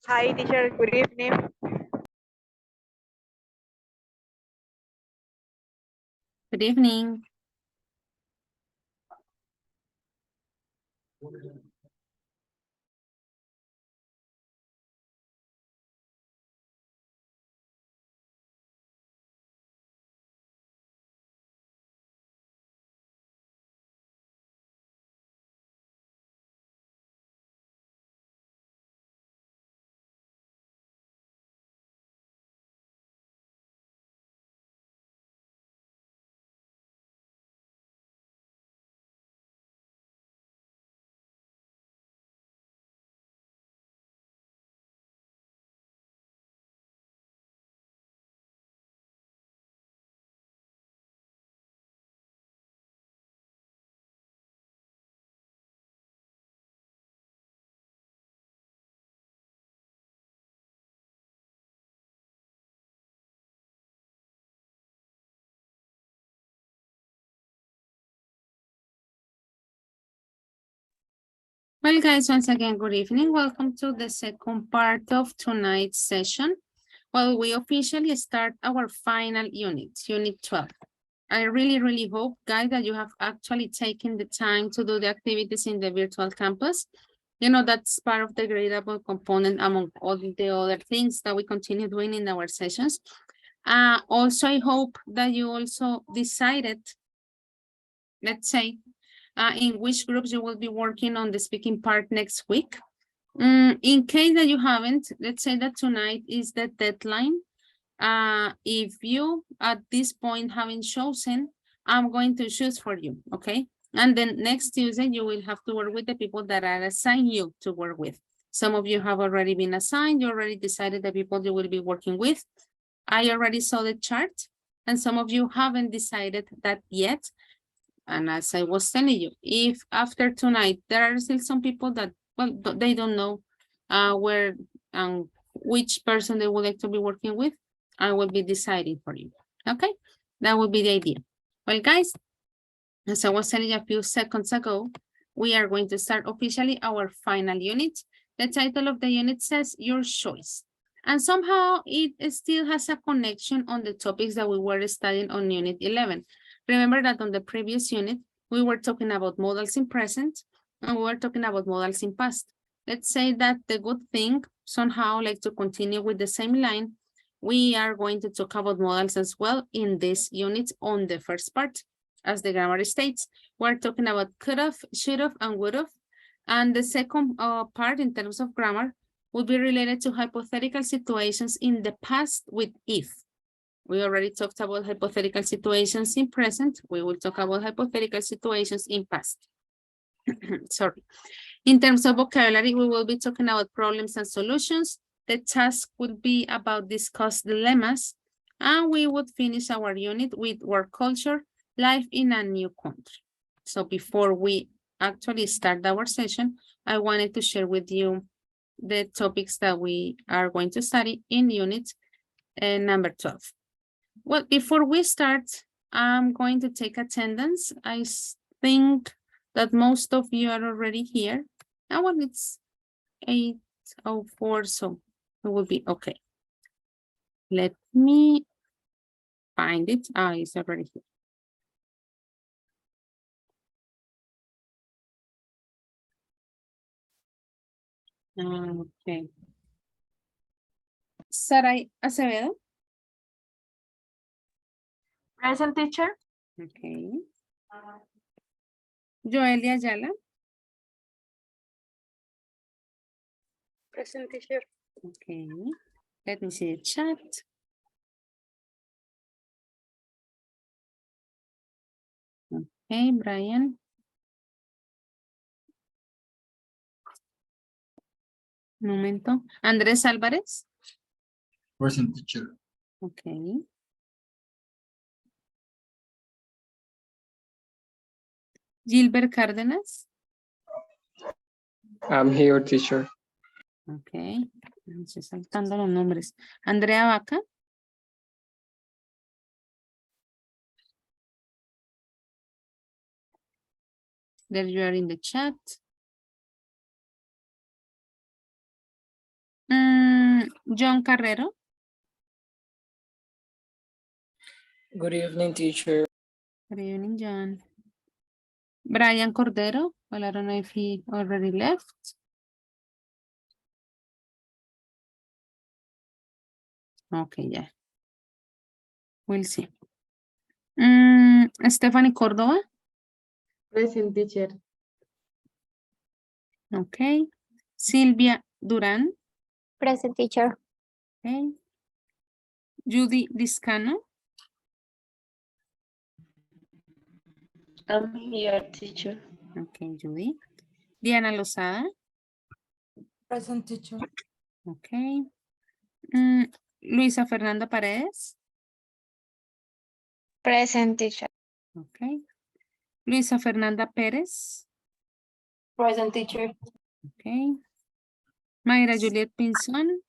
Hi, teacher. Good evening. Good evening. Well, guys, once again, good evening. Welcome to the second part of tonight's session. Well, we officially start our final unit, Unit 12. I really hope, guys, that you have actually taken the time to do the activities in the virtual campus. You know, that's part of the gradable component among all the other things that we continue doing in our sessions. Also, I hope that you also decided, let's say, in which groups you will be working on the speaking part next week. In case that you haven't, let's say that tonight is the deadline. If you at this point haven't chosen, I'm going to choose for you, okay? And then next Tuesday, you will have to work with the people that are assigned you to work with. Some of you have already been assigned. You already decided the people you will be working with. I already saw the chart, and some of you haven't decided that yet. And as I was telling you, if after tonight, there are still some people that, well, they don't know where and which person they would like to be working with, I will be deciding for you. Okay, that would be the idea. Well, guys, as I was telling you a few seconds ago, we are going to start officially our final unit. The title of the unit says Your Choice. And somehow it still has a connection on the topics that we were studying on Unit 11. Remember that on the previous unit, we were talking about modals in present and we were talking about modals in past. Let's say that the good thing, somehow like to continue with the same line, we are going to talk about modals as well in this unit on the first part. As the grammar states, we're talking about could have, should have, and would have. And the second part in terms of grammar would be related to hypothetical situations in the past with if. We already talked about hypothetical situations in present. We will talk about hypothetical situations in past. Sorry. In terms of vocabulary, we will be talking about problems and solutions. The task would be about discuss dilemmas. And we would finish our unit with work culture, life in a new country. So before we actually start our session, I wanted to share with you the topics that we are going to study in unit number 12. Well, before we start, I'm going to take attendance. I think that most of you are already here. And well, it's 8:04, so it will be okay. Let me find it. It's already here. Okay. Saray Acevedo. Present, teacher. Okay. Joelia Ayala. Present, teacher. Okay. Let me see the chat. Okay, Brian. Un momento. Andrés Álvarez. Present, teacher. Okay. Gilbert Cárdenas. I'm here, teacher. Okay. Me estoy saltando los nombres. Andrea Vaca. There you are in the chat. John Carrero. Good evening, teacher. Good evening, John. Brian Cordero. Well, I don't know if he already left. Okay, yeah. We'll see. Stephanie Córdoba. Present, teacher. Okay. Silvia Durán. Present, teacher. Okay. Judy Discano. I'm here, teacher. Okay, Judy. Diana Lozada. Present, teacher. Okay. Luisa Fernanda Paredes. Present, teacher. Okay. Luisa Fernanda Pérez. Present, teacher. Okay. Mayra Juliet Pinzón.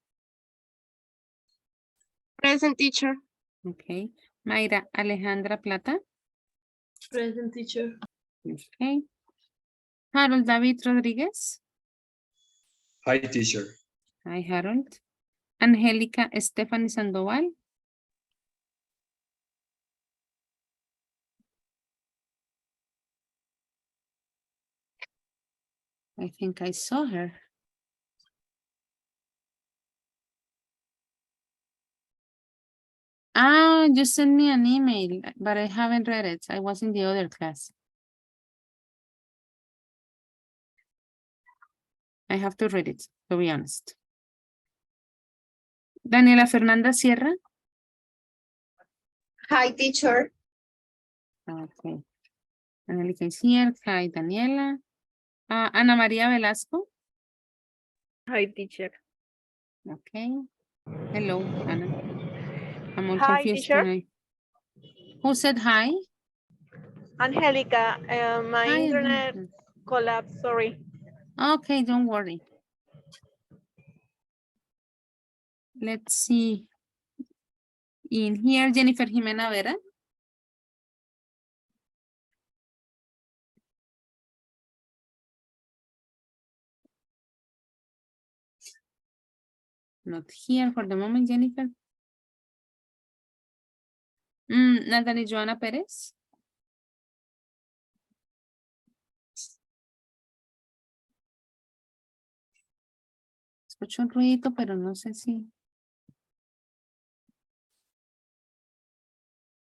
Present, teacher. Okay. Mayra Alejandra Plata. Present, teacher. Okay. Harold David Rodríguez. Hi, teacher. Hi, Harold. Angélica Stephanie Sandoval. I think I saw her. Ah, you sent me an email, but I haven't read it. I was in the other class. I have to read it, to be honest. Daniela Fernanda Sierra. Hi, teacher. Okay. Angélica is here. Hi, Daniela. Ana María Velasco. Hi, teacher. Okay. Hello, Ana. I'm all Hi, confused teacher. tonight. Who said hi? Angelica, my Hi, internet Angelica. collapsed, sorry. Okay, don't worry. Let's see. In here, Jennifer Jimena Vera. Not here for the moment, Jennifer. Natalie Joana Pérez. Escucho un ruido, pero no sé si.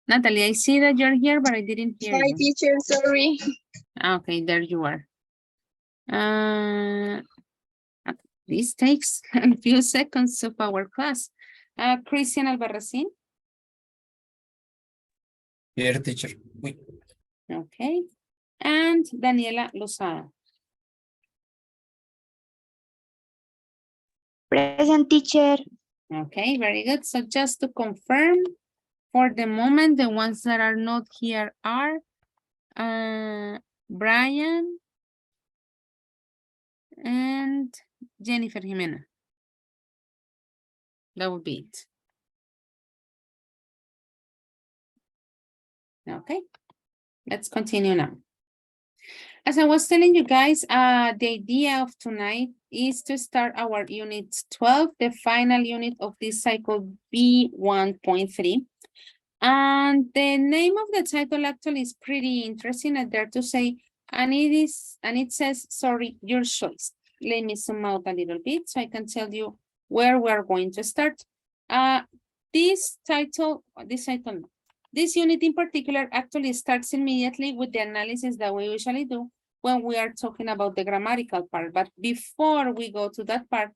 Natalie, I see that you're here, but I didn't hear Hi, you. teacher. Sorry. Okay, there you are. This takes a few seconds of our class. Christian Albarracin. Here, teacher. Okay. And Daniela Lozada. Present, teacher. Okay, very good. So just to confirm, for the moment, the ones that are not here are Brian and Jennifer Jimena. That would be it. Okay, let's continue now. As I was telling you guys, the idea of tonight is to start our unit 12, the final unit of this cycle B1.3. And the name of the title actually is pretty interesting, I dare to say, and it says, sorry, your choice. Let me zoom out a little bit so I can tell you where we're going to start. This unit in particular actually starts immediately with the analysis that we usually do when we are talking about the grammatical part. But before we go to that part,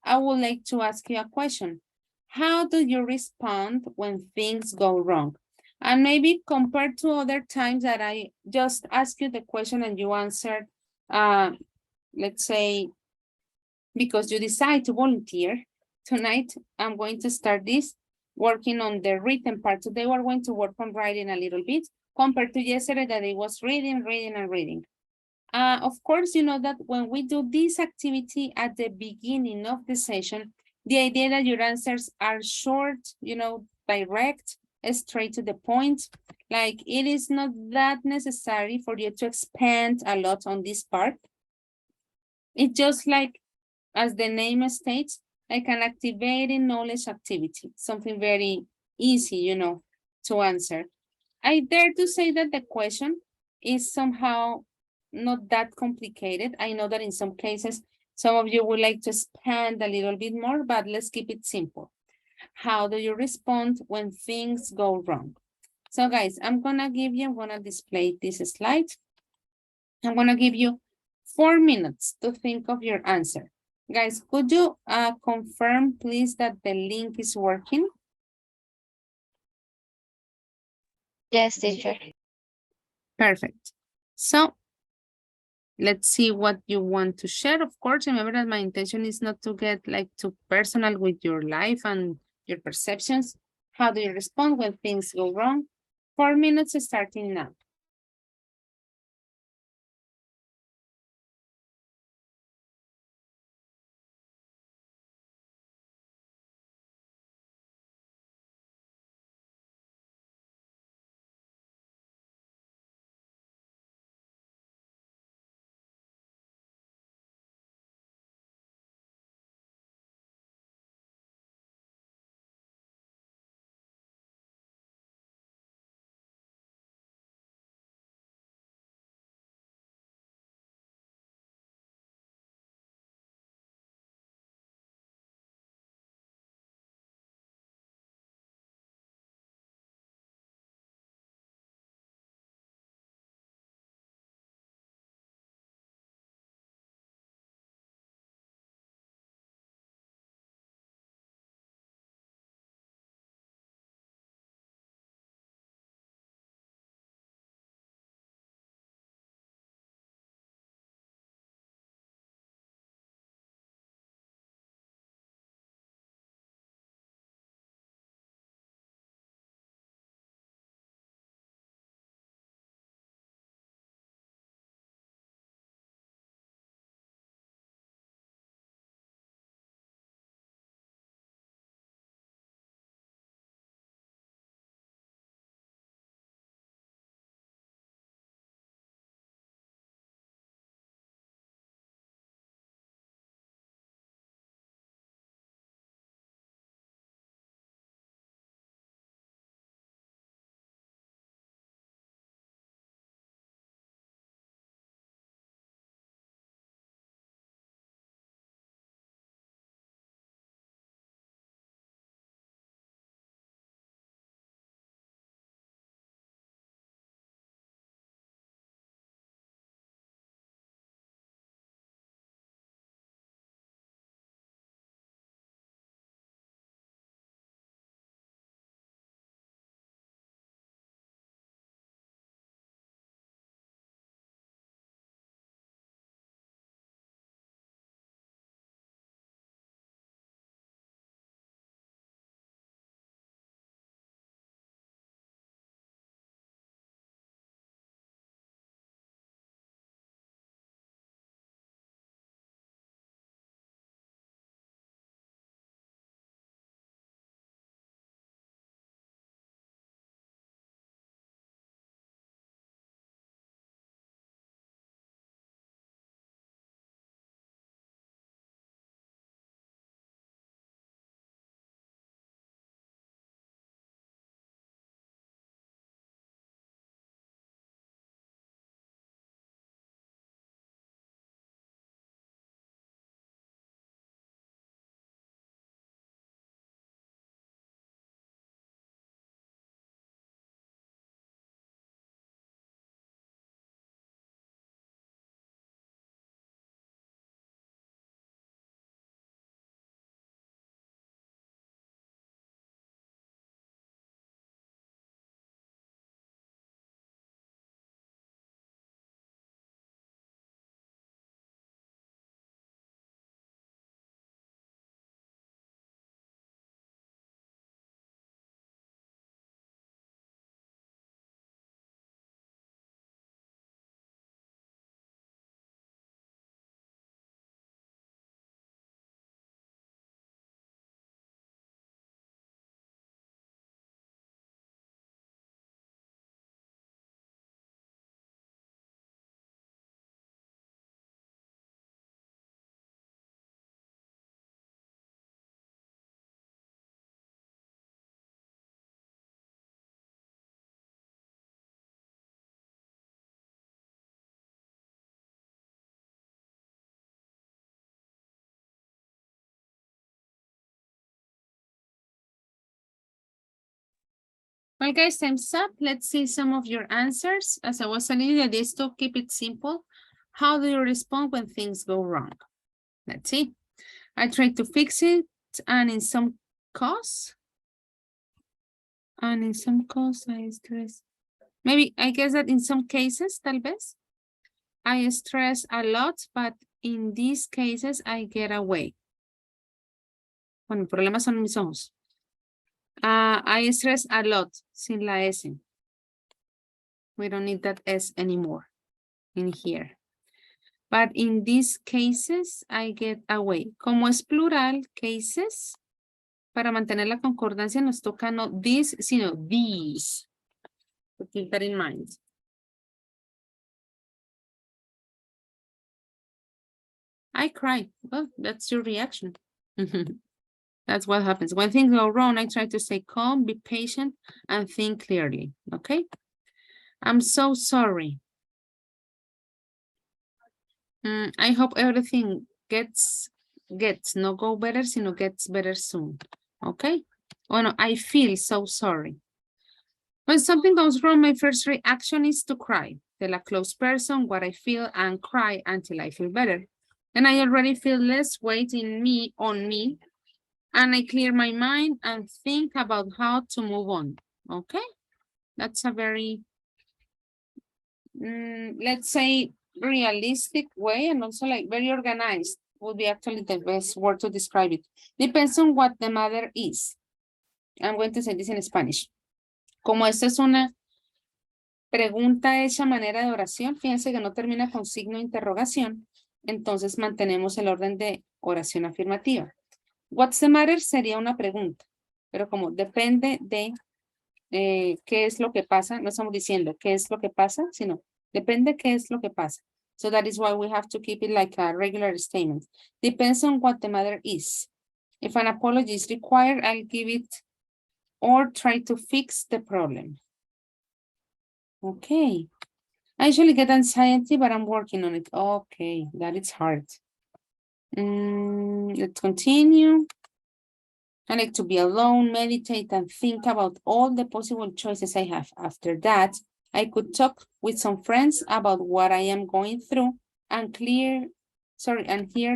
I would like to ask you a question. How do you respond when things go wrong? And maybe compared to other times that I just ask you the question and you answer, let's say, because you decide to volunteer, tonight I'm going to start this working on the written part. Today we're going to work on writing a little bit compared to yesterday that it was reading, and reading. Of course, you know that when we do this activity at the beginning of the session, the idea that your answers are short, you know, direct, straight to the point. Like it is not that necessary for you to expand a lot on this part. It's just like, as the name states, like an activating knowledge activity, something very easy, you know, to answer. I dare to say that the question is somehow not that complicated. I know that in some cases, some of you would like to expand a little bit more, but let's keep it simple. How do you respond when things go wrong? So guys, I'm gonna display this slide. I'm gonna give you 4 minutes to think of your answer. Guys, could you confirm please that the link is working? Yes, teacher. Perfect. So let's see what you want to share. Of course, remember that my intention is not to get like too personal with your life and your perceptions. How do you respond when things go wrong? 4 minutes starting now. Well, guys, time's up. Let's see some of your answers. As I was telling you, the idea is to keep it simple. How do you respond when things go wrong? Let's see. I try to fix it, and in some case, I stress. Maybe, I guess that in some cases, tal vez, I stress a lot, but in these cases, I get away. Bueno, el problema son mis ojos. I stress a lot, sin la S. We don't need that S anymore in here. But in these cases, I get away. Como es plural, cases, para mantener la concordancia nos toca no this, sino these. So keep that in mind. I cry. Well, that's your reaction. That's what happens. When things go wrong, I try to stay calm, be patient, and think clearly. Okay? I'm so sorry. I hope everything gets, no go better, sino gets better soon. Okay? Oh no, I feel so sorry. When something goes wrong, my first reaction is to cry. Tell a close person what I feel and cry until I feel better. And I already feel less weight on me, and I clear my mind and think about how to move on. Okay? That's a very, let's say, realistic way, and also like very organized would be actually the best word to describe it. Depends on what the matter is. I'm going to say this in Spanish. Como esta es una pregunta hecha a manera de oración, fíjense que no termina con signo de interrogación, entonces mantenemos el orden de oración afirmativa. What's the matter sería una pregunta, pero como depende de qué es lo que pasa, no estamos diciendo qué es lo que pasa, sino depende qué es lo que pasa. So that is why we have to keep it like a regular statement. Depends on what the matter is. If an apology is required, I'll give it or try to fix the problem. Okay. I usually get anxiety, but I'm working on it. Okay, that is hard. Let's continue. I like to be alone, meditate, and think about all the possible choices I have. After that, I could talk with some friends about what I am going through and hear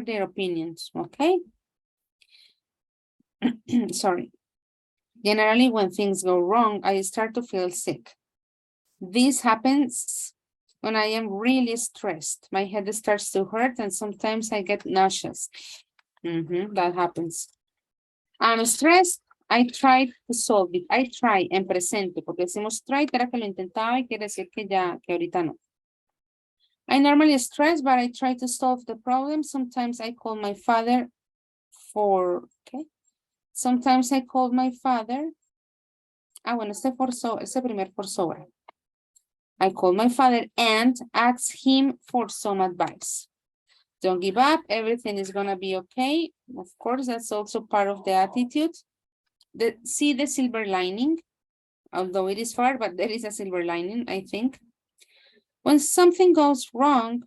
their opinions, okay? Sorry. Generally, when things go wrong, I start to feel sick. This happens when I am really stressed. My head starts to hurt and sometimes I get nauseous. That happens. I'm stressed. I try to solve it. I try en presente, porque decimos try, era que lo intentaba y quiere decir que ahorita no. I normally stress, but I try to solve the problem. Sometimes I call my father Sometimes I call my father. Bueno, este primer por sobra. I call my father and ask him for some advice. Don't give up. Everything is going to be okay. Of course, that's also part of the attitude. See the silver lining, although it is far, but there is a silver lining, I think. When something goes wrong,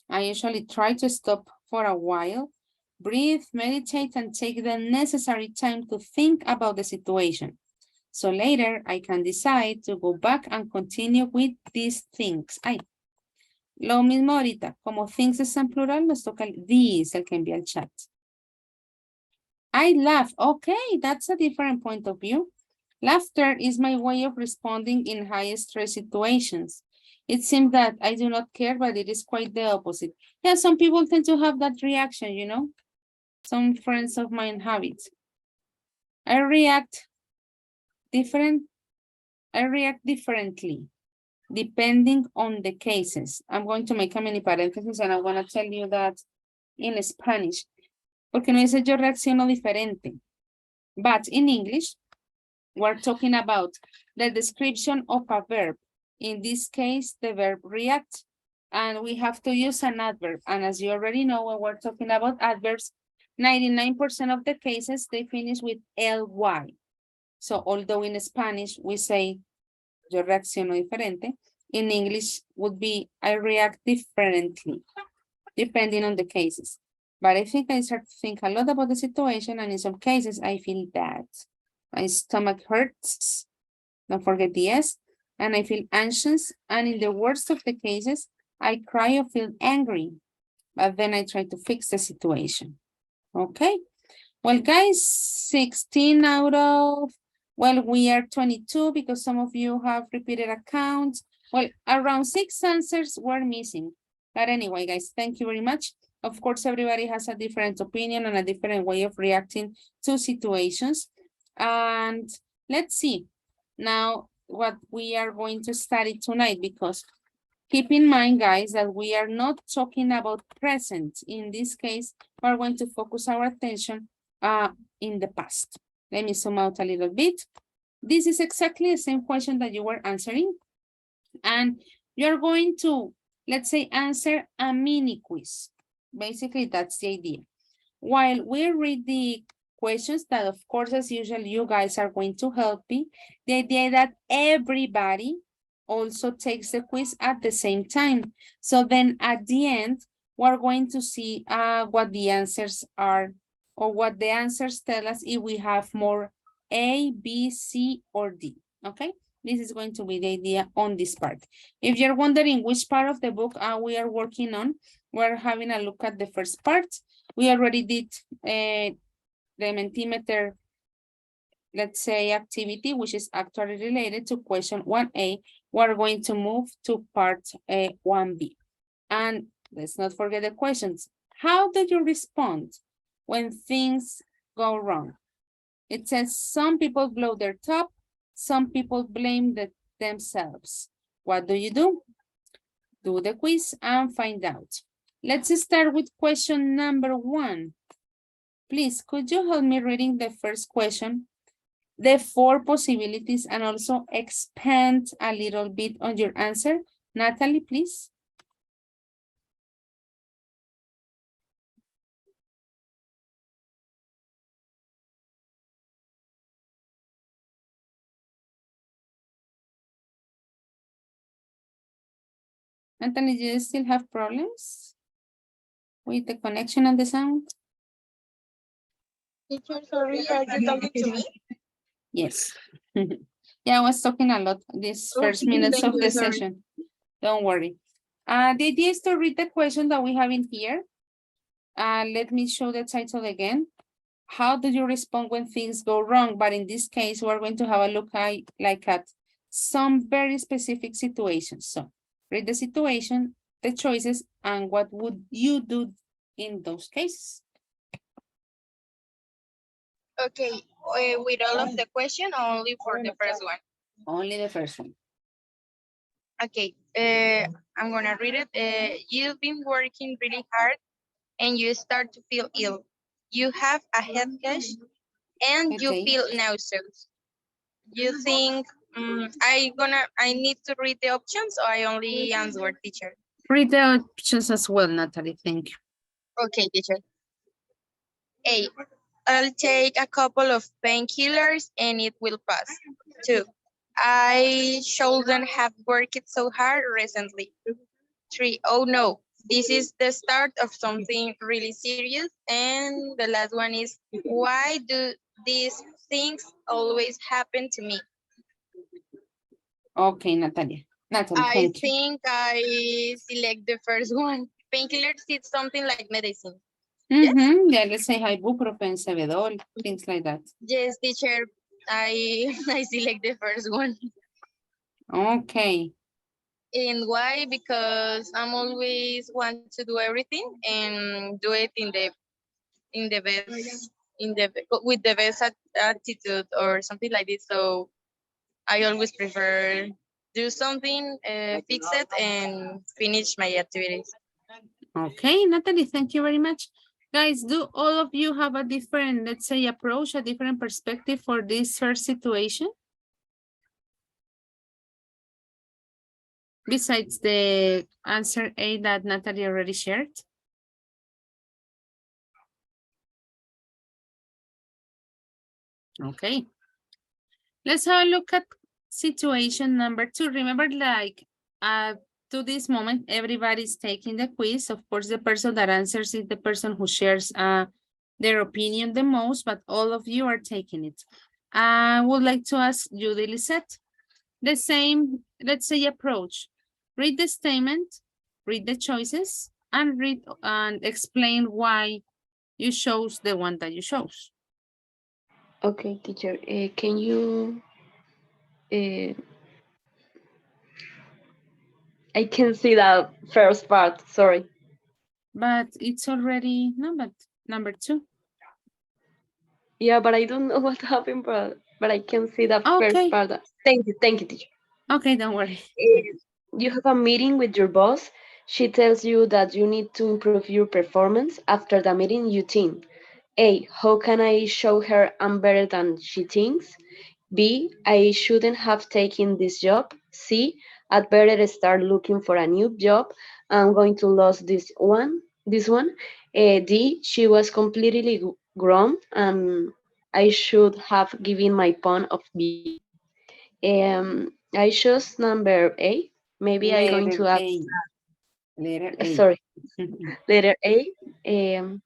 I usually try to stop for a while, breathe, meditate, and take the necessary time to think about the situation. So later, I can decide to go back and continue with these things. Lo mismo ahorita, como things es en plural, nos toca these, el que envía el chat. I laugh. Okay, that's a different point of view. Laughter is my way of responding in high stress situations. It seems that I do not care, but it is quite the opposite. Yeah, some people tend to have that reaction, you know. Some friends of mine have it. I react differently depending on the cases. I'm going to make a mini parenthesis and I'm going to tell you that in Spanish. Porque no dice yo reacciono diferente. But in English, we're talking about the description of a verb. In this case, the verb react. And we have to use an adverb. And as you already know, when we're talking about adverbs, 99% of the cases, they finish with ly. So although in Spanish, we say, yo reacciono diferente, in English would be, I react differently, depending on the cases. But I think I start to think a lot about the situation, and in some cases, I feel bad. My stomach hurts. Don't forget the S. And I feel anxious. And in the worst of the cases, I cry or feel angry. But then I try to fix the situation. Okay. Well, guys, 16 out of, well, we are 22 because some of you have repeated accounts. Well, around 6 answers were missing. But anyway, guys, thank you very much. Of course, everybody has a different opinion and a different way of reacting to situations. And let's see now what we are going to study tonight, because keep in mind, guys, that we are not talking about present. In this case, we're going to focus our attention in the past. Let me zoom out a little bit. This is exactly the same question that you were answering. And you're going to, let's say, answer a mini quiz. Basically, that's the idea. While we read the questions that, of course, as usual, you guys are going to help me, the idea that everybody also takes the quiz at the same time. So then at the end, we're going to see what the answers are, or what the answers tell us if we have more A, B, C, or D, okay? This is going to be the idea on this part. If you're wondering which part of the book we are working on, we're having a look at the first part. We already did the Mentimeter, let's say, activity, which is actually related to question 1A. We're going to move to part 1B. And let's not forget the questions. How do you respond when things go wrong? It says some people blow their top, some people blame themselves. What do? Do the quiz and find out. Let's start with question number 1. Please, could you help me reading the first question, the 4 possibilities, and also expand a little bit on your answer? Natalie, please. Natalie, do you still have problems with the connection and the sound? Teacher, sorry, are you talking to me? Yes. Yeah, I was talking a lot this first minutes of the session. Don't worry. The idea is to read the question that we have in here. Let me show the title again. How do you respond when things go wrong? But in this case, we're going to have a look at some very specific situations. So read the situation, the choices, and what would you do in those cases? Okay, with all of the question, or only for the first one? Only the first one. Okay, I'm gonna read it. You've been working really hard and you start to feel ill. You have a headache and you Okay. feel nauseous. You think, I need to read the options, or I only answer, teacher? Read the options as well, Natalie, thank you. Okay, teacher. A, I'll take a couple of painkillers and it will pass. 2, I shouldn't have worked so hard recently. 3, oh no, this is the start of something really serious. And the last one is, why do these things always happen to me? Okay, Natalia. Natalie, I thank you. think I select the first one. Painkillers is something like medicine. Mm-hmm. Yeah, let's say ibuprofen, Cevedol, things like that. Yes, teacher, I select the first one. Okay. And why? Because I'm always want to do everything and do it in the best, with the best attitude or something like this. So I always prefer do something, fix it, and finish my activities. Okay, Natalie, thank you very much. Guys, do all of you have a different, let's say, approach, a different perspective for this first situation? Besides the answer A that Natalie already shared? Okay. Let's have a look at situation number 2. Remember, like, to this moment, everybody's taking the quiz. Of course, the person that answers is the person who shares their opinion the most, but all of you are taking it. I would like to ask Judy Lisette, the same, let's say, approach. Read the statement, read the choices, and read and explain why you chose the one that you chose. Okay, teacher. Can you? Uh, I can see the first part. Sorry. But it's already number 2. Yeah, but I don't know what happened, but I can see the first Okay, part. Thank you, teacher. okay, don't worry. You have a meeting with your boss. She tells you that you need to improve your performance. After the meeting, you think, A, how can I show her I'm better than she thinks? B, I shouldn't have taken this job. C, I'd better start looking for a new job. I'm going to lose this one. This one. D, she was completely grown and I should have given my point of view. I chose number A. Maybe I'm going Letter to ask, A. Letter A. sorry, letter A. Um,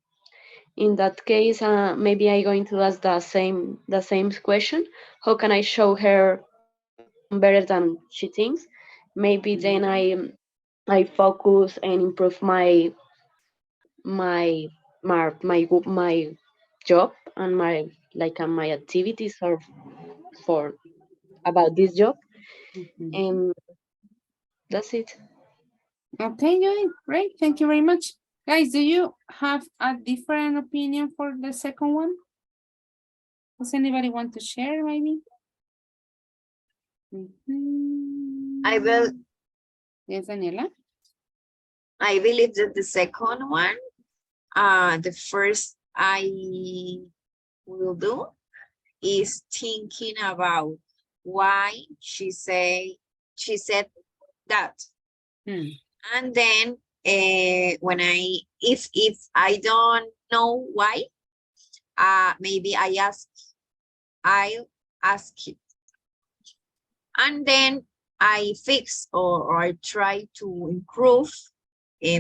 in that case, maybe I'm going to ask the same question. How can I show her I'm better than she thinks? Maybe then I focus and improve my my job and my activities or for about this job, Mhm. and that's it. Okay, Joy, great. Thank you very much. Guys, do you have a different opinion for the second one? Does anybody want to share, maybe? I will. Yes, Daniela? I believe that the second one, the first I will do is thinking about why she said that, Hmm. and then when if I don't know why, maybe I'll ask it, and then I fix or I try to improve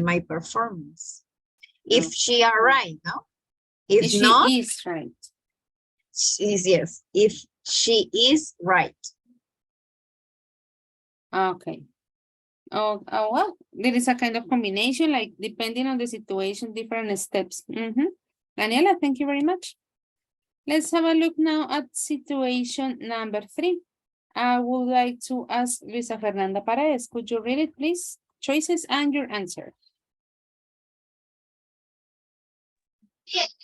my performance. If she are right, no? If She not, is right. she's yes. If she is right. Okay. Oh, well, there is a kind of combination, like depending on the situation, different steps. Daniela, thank you very much. Let's have a look now at situation number 3. I would like to ask Luisa Fernanda Paredes. Could you read it, please? Choices and your answer.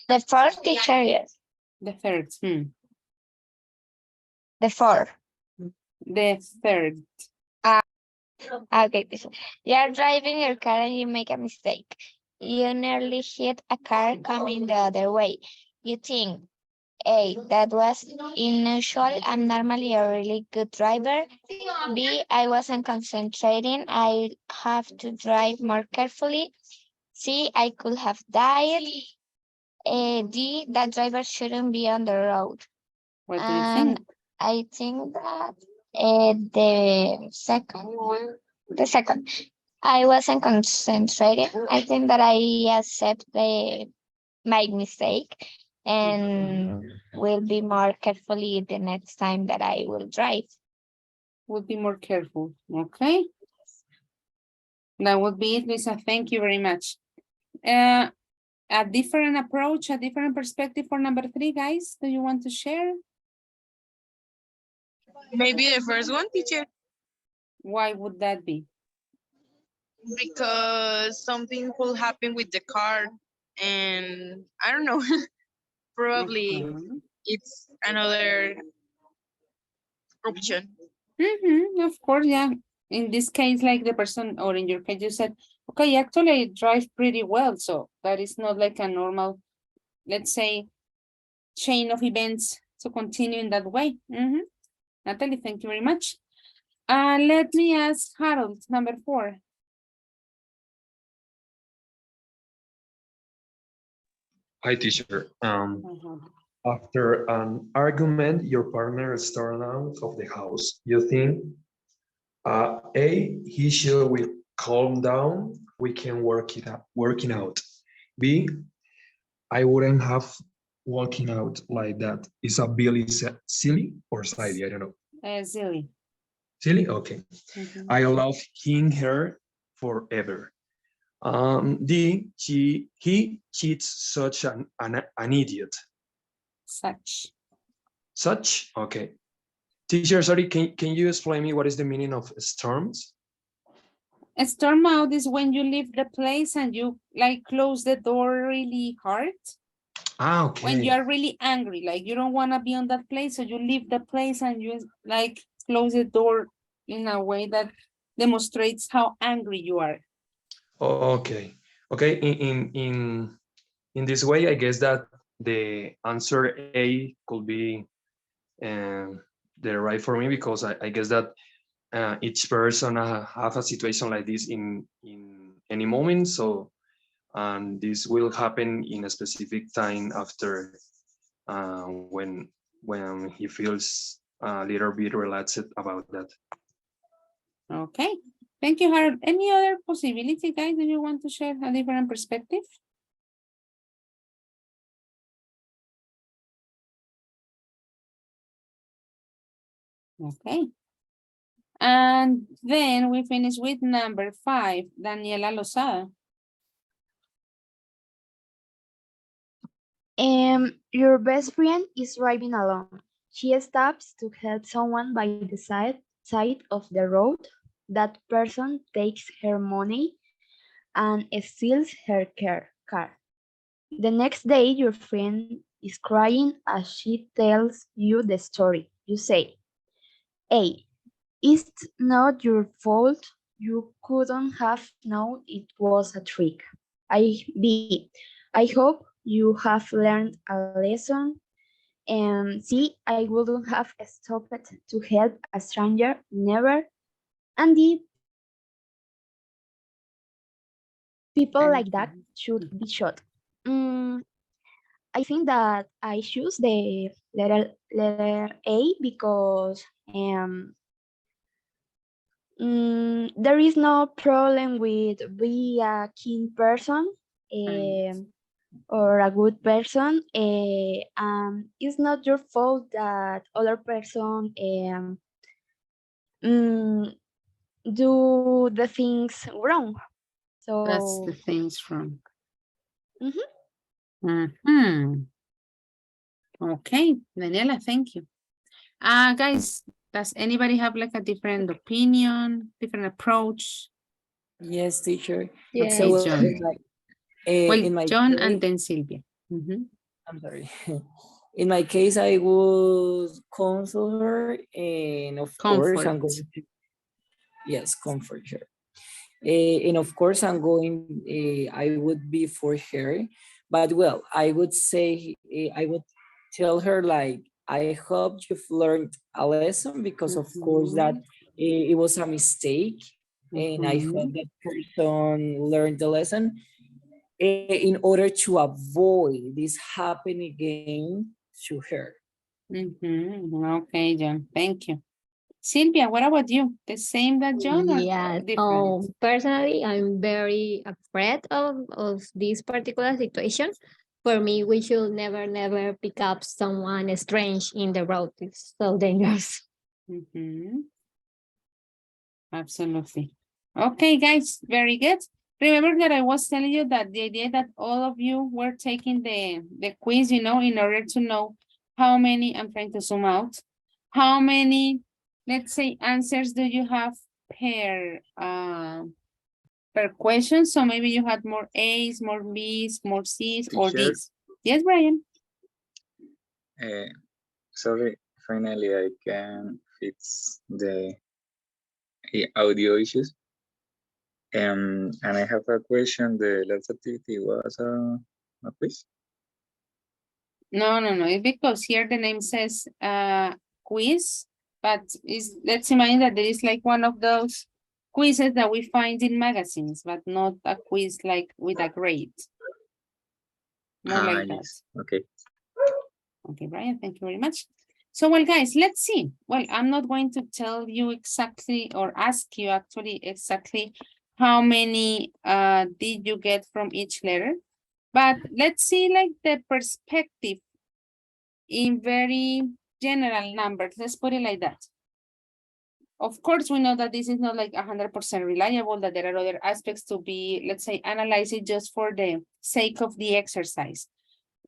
The fourth teacher, yes. The third. The four. The third. Okay, teacher. You are driving your car and you make a mistake. You nearly hit a car coming the other way. You think, A, that was unusual. I'm normally a really good driver. B, I wasn't concentrating. I have to drive more carefully. C, I could have died. D, that driver shouldn't be on the road. What do you And think? I think that the second one, the second, I wasn't concentrating. I think that I accept my mistake and will be more carefully the next time that I will drive. Would be more careful. Okay. That would be it, Luisa. Thank you very much. A different approach, a different perspective for number 3, guys. Do you want to share? Maybe the first one, teacher, Why would that be? because something could happen with the car, and I don't know. Probably Mhm. it's another option. Of course, yeah. In this case, like the person, or in your case, you said, okay, actually I drive pretty well. So that is not like a normal, let's say, chain of events to continue in that way. Natalie, thank you very much. Let me ask Harold, number 4. Hi, teacher. Uh-huh. After an argument, your partner stormed out of the house. You think, A, he should will calm down. We can working out. B, I wouldn't have walking out like that. Is a Billy silly or silly? I don't know. Silly. Silly? Okay. Mhm. I love him, her forever. D, he cheats such an idiot. Such. Such? Okay. Teacher, sorry, can you explain me what is the meaning of storms? A storm out is when you leave the place and you like close the door really hard. Ah, When you okay. are really angry, like you don't want to be on that place, so you leave the place and you like close the door in a way that demonstrates how angry you are. Okay. Okay. In this way, I guess that the answer A could be the right for me because I guess that each person have a situation like this in any moment. So, and this will happen in a specific time after when he feels a little bit relaxed about that. Okay, thank you, Harold. Any other possibility, guys? Do you want to share a different perspective? Okay. And then we finish with number 5, Daniela Lozada. Your best friend is driving alone. She stops to help someone by the side of the road. That person takes her money and steals her car. The next day, your friend is crying as she tells you the story. You say, A, it's not your fault. You couldn't have known it was a trick. B, I hope you have learned a lesson. And C, I wouldn't have stopped to help a stranger, never. And D, people like that should be shot. Mm, I think that I choose the letter A because there is no problem with be a keen person or a good person. It's not your fault that other person mm, do the things wrong. That's So the things from. mhm. Okay, Daniela, thank you. Guys, does anybody have like a different opinion, different approach? Yes, teacher. Okay, So John. Well, in my John case, and then Sylvia. Mhm. I'm sorry. In my case, I would console her, and of course, I'm Comfort. going to, yes, comfort her. And of course, I would be for her. But well, I would say, I would tell her, like, I hope you've learned a lesson because, of course, that it was a mistake. And I hope that person learned the lesson in order to avoid this happening again to her. Okay, John, thank you. Sylvia, what about you? The same that John or Yes. different? Personally, I'm very afraid of this particular situation. For me, we should never pick up someone strange in the road. It's so dangerous. Absolutely. Okay, guys, very good. Remember that I was telling you that the idea that all of you were taking the quiz, in order to know how many, I'm trying to zoom out, how many, let's say, answers do you have per question? So maybe you had more A's, more B's, more C's, or Teacher? D's. Yes, Brian? Sorry, finally I can fix the audio issues. And I have a question. The last activity was a quiz? No, it's because here the name says quiz, but let's imagine that there is like one of those quizzes that we find in magazines, but not a quiz like with a grade. More like that. Yes. Okay. Okay, Brian, thank you very much. So, well, guys, let's see. Well, I'm not going to tell you exactly or ask you actually exactly how many did you get from each letter, but let's see like the perspective in very general numbers. Let's put it like that. Of course, we know that this is not like 100% reliable, that there are other aspects to be, let's say, analyze it just for the sake of the exercise.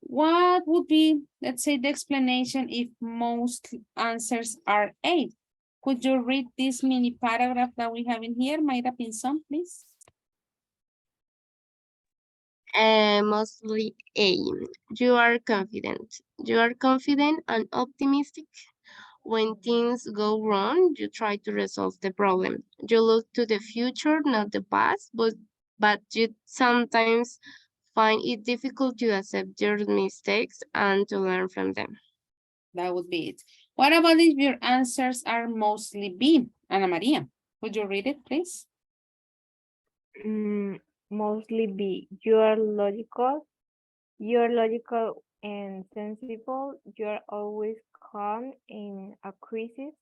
What would be, let's say, the explanation if most answers are A? Could you read this mini paragraph that we have in here, Mayra Pinson, please? Mostly A. You are confident. You are confident and optimistic. When things go wrong, you try to resolve the problem. You look to the future, not the past, but you sometimes find it difficult to accept your mistakes and to learn from them. That would be it. What about if your answers are mostly B? Ana Maria, would you read it, please? Mostly B. You're logical and sensible. You're always calm in a crisis,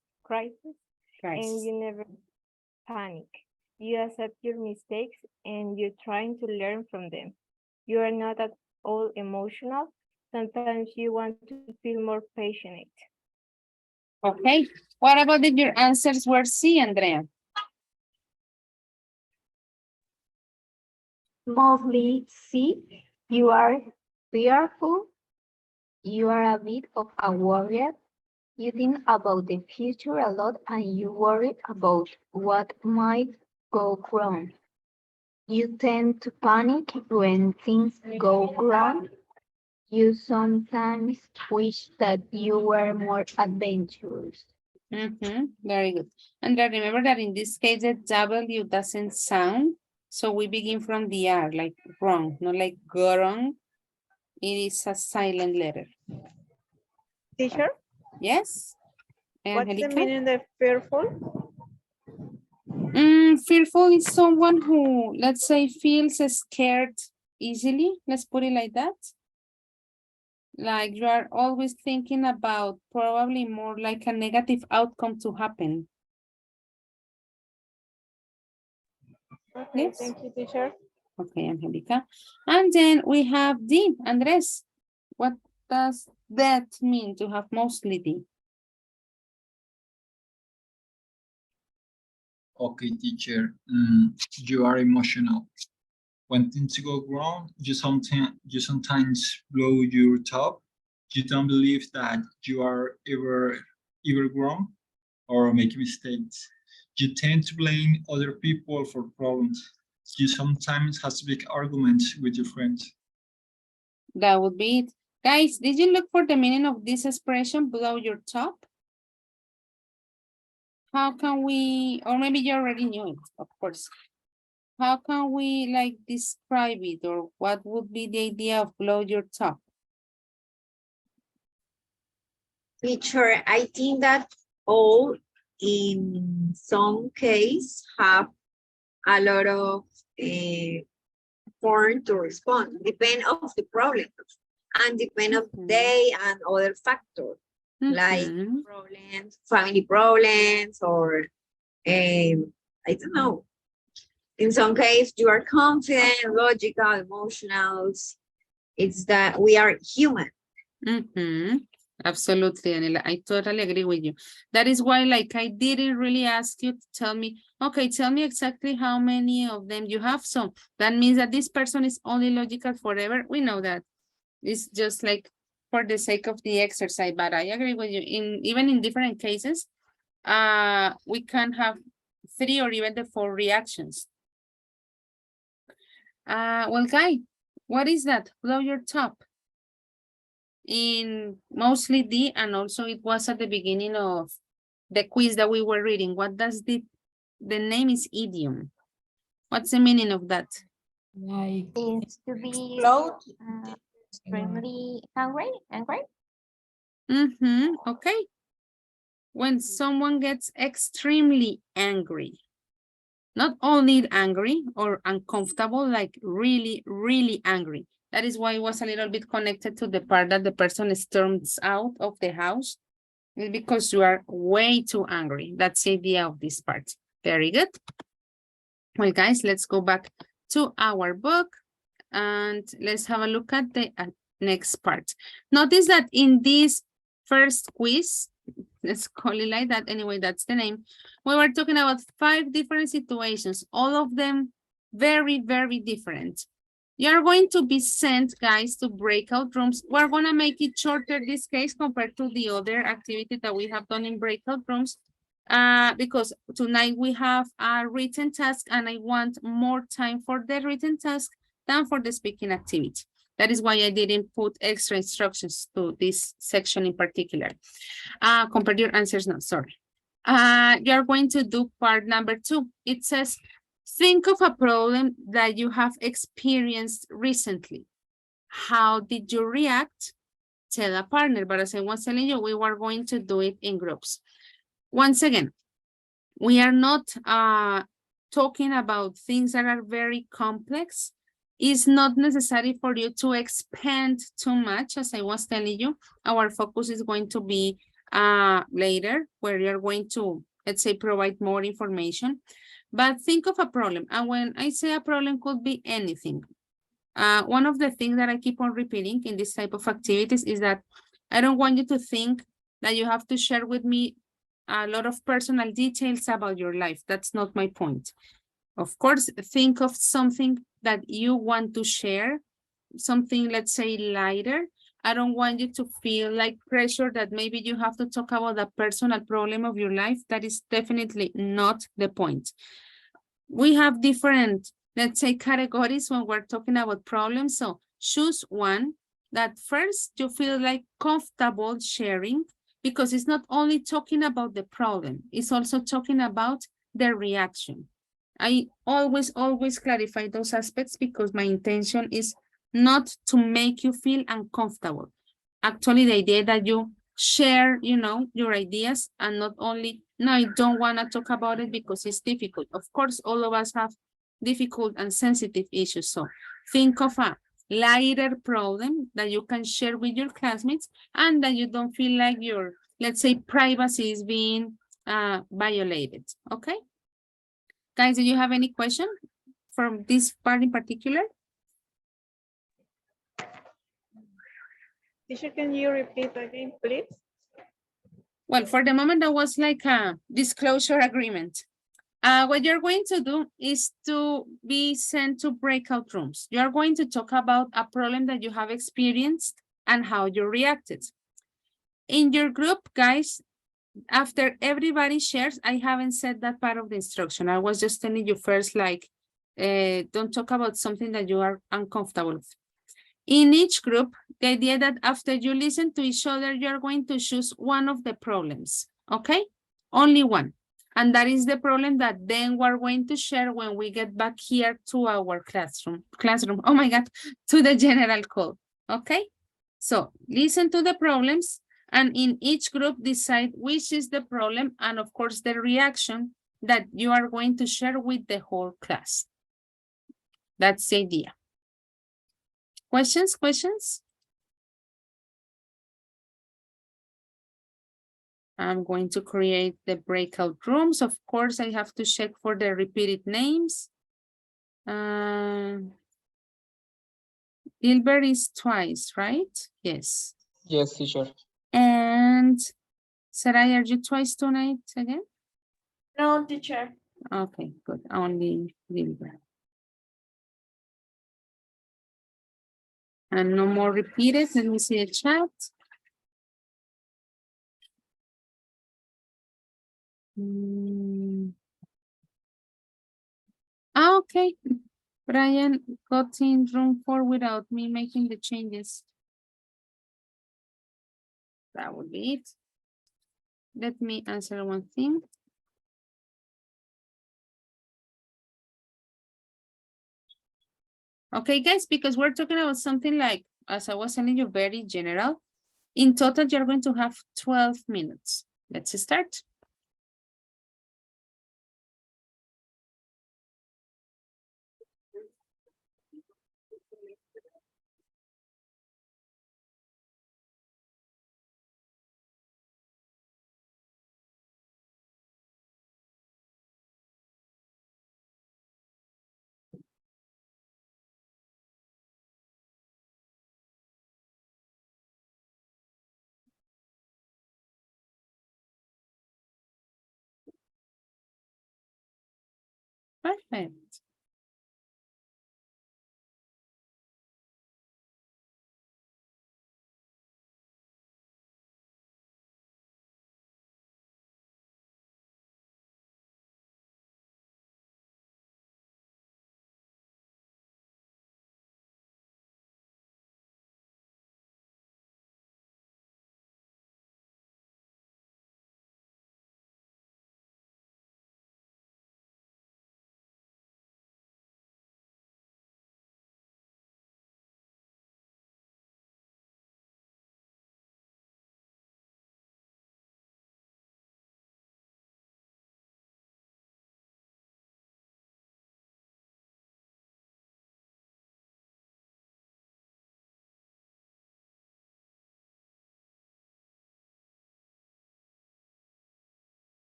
and you never panic. You accept your mistakes and you're trying to learn from them. You are not at all emotional. Sometimes you want to feel more passionate. Okay. What about if your answers were C, Andrea? Mostly C. You are fearful. You are a bit of a warrior. You think about the future a lot and you worry about what might go wrong. You tend to panic when things go wrong. You sometimes wish that you were more adventurous. Very good. And remember that in this case, the W doesn't sound. So we begin from the R, like wrong, not like go wrong. It is a silent letter. Teacher? Yes? What's the Angelica? meaning of fearful? Fearful is someone who, let's say, feels scared easily. Let's put it like that. Like you are always thinking about probably more like a negative outcome to happen. Okay, Yes. thank you, teacher. Okay, Angelica. And then we have D, Andres. What does that mean to have mostly D? Okay, teacher. You are emotional. When things go wrong, you sometimes blow your top. You don't believe that you are ever wrong or make mistakes. You tend to blame other people for problems. You sometimes have big arguments with your friends. That would be it. Guys, did you look for the meaning of this expression, blow your top? How can we, or maybe you already knew it, of course. How can we like describe it, or what would be the idea of blow your top? Teacher, I think that all in some case have a lot of form to respond, depend of the problem and depend of the day and other factors like problems, family problems, or I don't know. In some case, you are confident, logical, emotional. It's that we are human. Absolutely, Anila. I totally agree with you. That is why, like, I didn't really ask you to tell me, okay, tell me exactly how many of them you have. So that means that this person is only logical forever. We know that. It's just like for the sake of the exercise, but I agree with you. Even in different cases, we can have 3 or even the 4 reactions. Well, Guy, what is that? Blow your top. In mostly D, and also it was at the beginning of the quiz that we were reading. What does the name is idiom? What's the meaning of that? Like it's to be extremely angry. Okay. When someone gets extremely angry, not only angry or uncomfortable, like really, really angry. That is why it was a little bit connected to the part that the person storms out of the house. It's because you are way too angry. That's the idea of this part. Very good. Well, guys, let's go back to our book and let's have a look at the next part. Notice that in this first quiz, Let's call it like that. Anyway, that's the name. We were talking about 5 different situations, all of them very, very different. You're going to be sent, guys, to breakout rooms. We're going to make it shorter this case compared to the other activity that we have done in breakout rooms. Because tonight we have a written task and I want more time for the written task than for the speaking activity. That is why I didn't put extra instructions to this section in particular. Compare your answers now, sorry. You're going to do part number 2. It says, think of a problem that you have experienced recently. How did you react? Tell a partner, but as I was telling you, we were going to do it in groups. Once again, we are not talking about things that are very complex. It's not necessary for you to expand too much, as I was telling you. Our focus is going to be later, where you're going to, let's say, provide more information. But think of a problem. And when I say a problem, could be anything. One of the things that I keep on repeating in this type of activities is that I don't want you to think that you have to share with me a lot of personal details about your life. That's not my point. Of course, think of something that you want to share, something, let's say, lighter. I don't want you to feel like pressure that maybe you have to talk about a personal problem of your life. That is definitely not the point. We have different, let's say, categories when we're talking about problems. So choose one that first you feel like comfortable sharing, because it's not only talking about the problem, it's also talking about the reaction. I always clarify those aspects because my intention is not to make you feel uncomfortable. Actually, the idea that you share, you know, your ideas and not only, no, I don't want to talk about it because it's difficult. Of course, all of us have difficult and sensitive issues. So think of a lighter problem that you can share with your classmates and that you don't feel like your, let's say, privacy is being violated. Okay? Guys, do you have any question from this part in particular? Teacher, can you repeat again, please? Well, for the moment, that was like a disclosure agreement. What you're going to do is to be sent to breakout rooms. You're going to talk about a problem that you have experienced and how you reacted. In your group, guys, after everybody shares, I haven't said that part of the instruction. I was just telling you first, like, don't talk about something that you are uncomfortable with. In each group, the idea that after you listen to each other, you're going to choose one of the problems, okay? Only one. And that is the problem that then we're going to share when we get back here to our classroom, oh my God, to the general call, okay? So listen to the problems and in each group decide which is the problem and of course the reaction that you are going to share with the whole class. That's the idea. Questions? I'm going to create the breakout rooms. Of course, I have to check for the repeated names. Gilbert is twice, right? Yes. Yes, teacher. And Sarai, are you twice tonight again? No, teacher. Okay, good. Only Gilbert. And no more repeated. Let me see the chat. Okay. Brian got in room 4 without me making the changes. That would be it. Let me answer one thing. Okay, guys, because we're talking about something like, as I was telling you, very general. In total, you're going to have 12 minutes. Let's start. Perfect.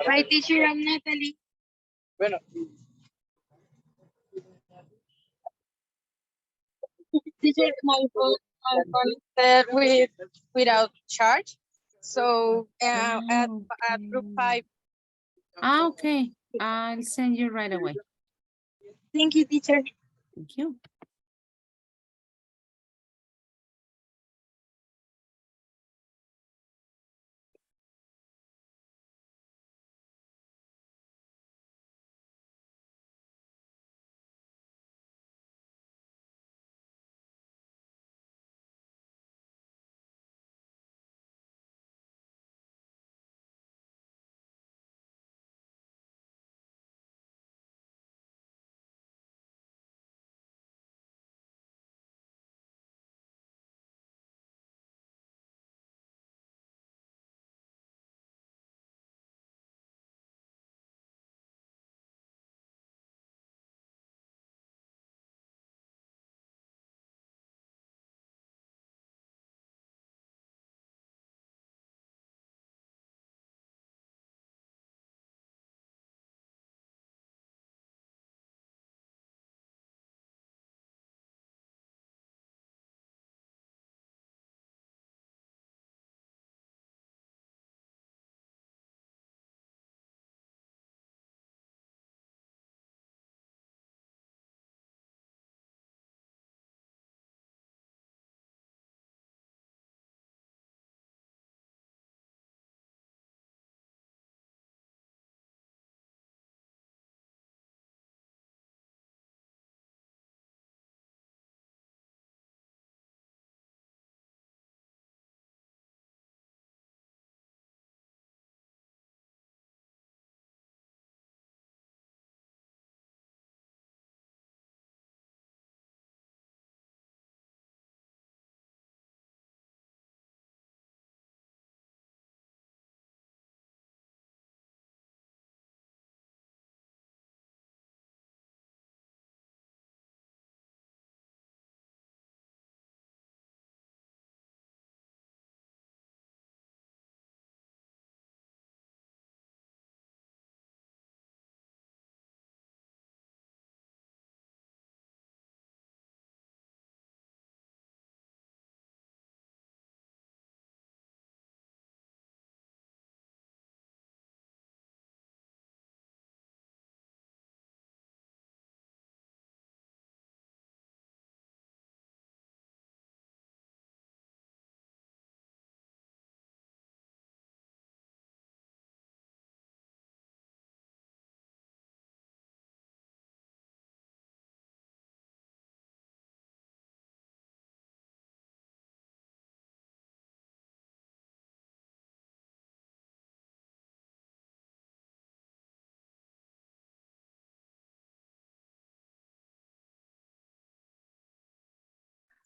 Hi, teacher, I'm Natalie. Teacher, my phone is set without charge. So at group 5. Okay. I'll send you right away. Thank you, teacher. Thank you.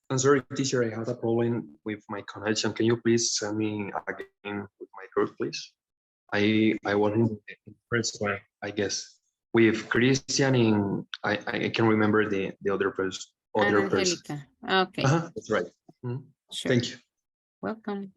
I'm sorry, teacher, I had a problem with my connection. Can you please send me again with my group, please? I was in the first one, I guess. With Christian and I can remember the other person. And Other person. Angelica. Okay, That's right. Mhm. sure. Thank you. Welcome.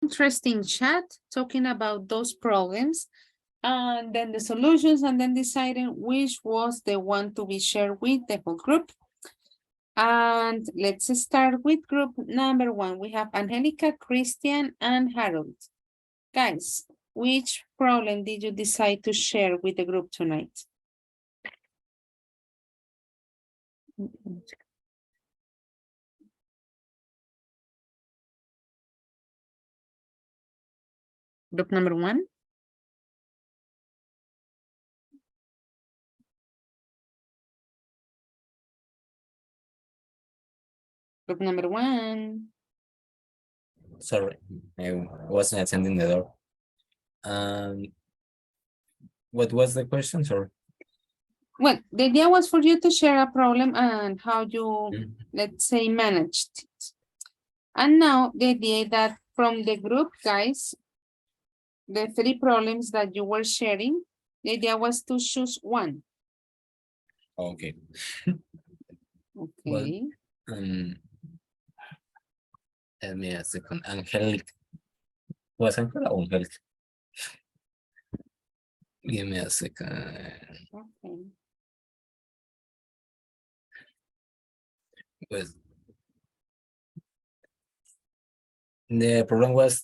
interesting chat talking about those problems and then the solutions and then deciding which was the one to be shared with the whole group. And let's start with group number 1. We have Angelica, Christian, and Harold. Guys, which problem did you decide to share with the group tonight? Group number 1. Group number 1. Sorry, I wasn't attending the door. What was the question? Sorry. Well, the idea was for you to share a problem and how you, let's say, managed it. And now the idea that from the group, guys, the 3 problems that you were sharing, the idea was to choose one. Okay. Okay. Well, let me a second. Angelic. Was Angela or Angelic? Give me a second. Okay. Pues, the problem was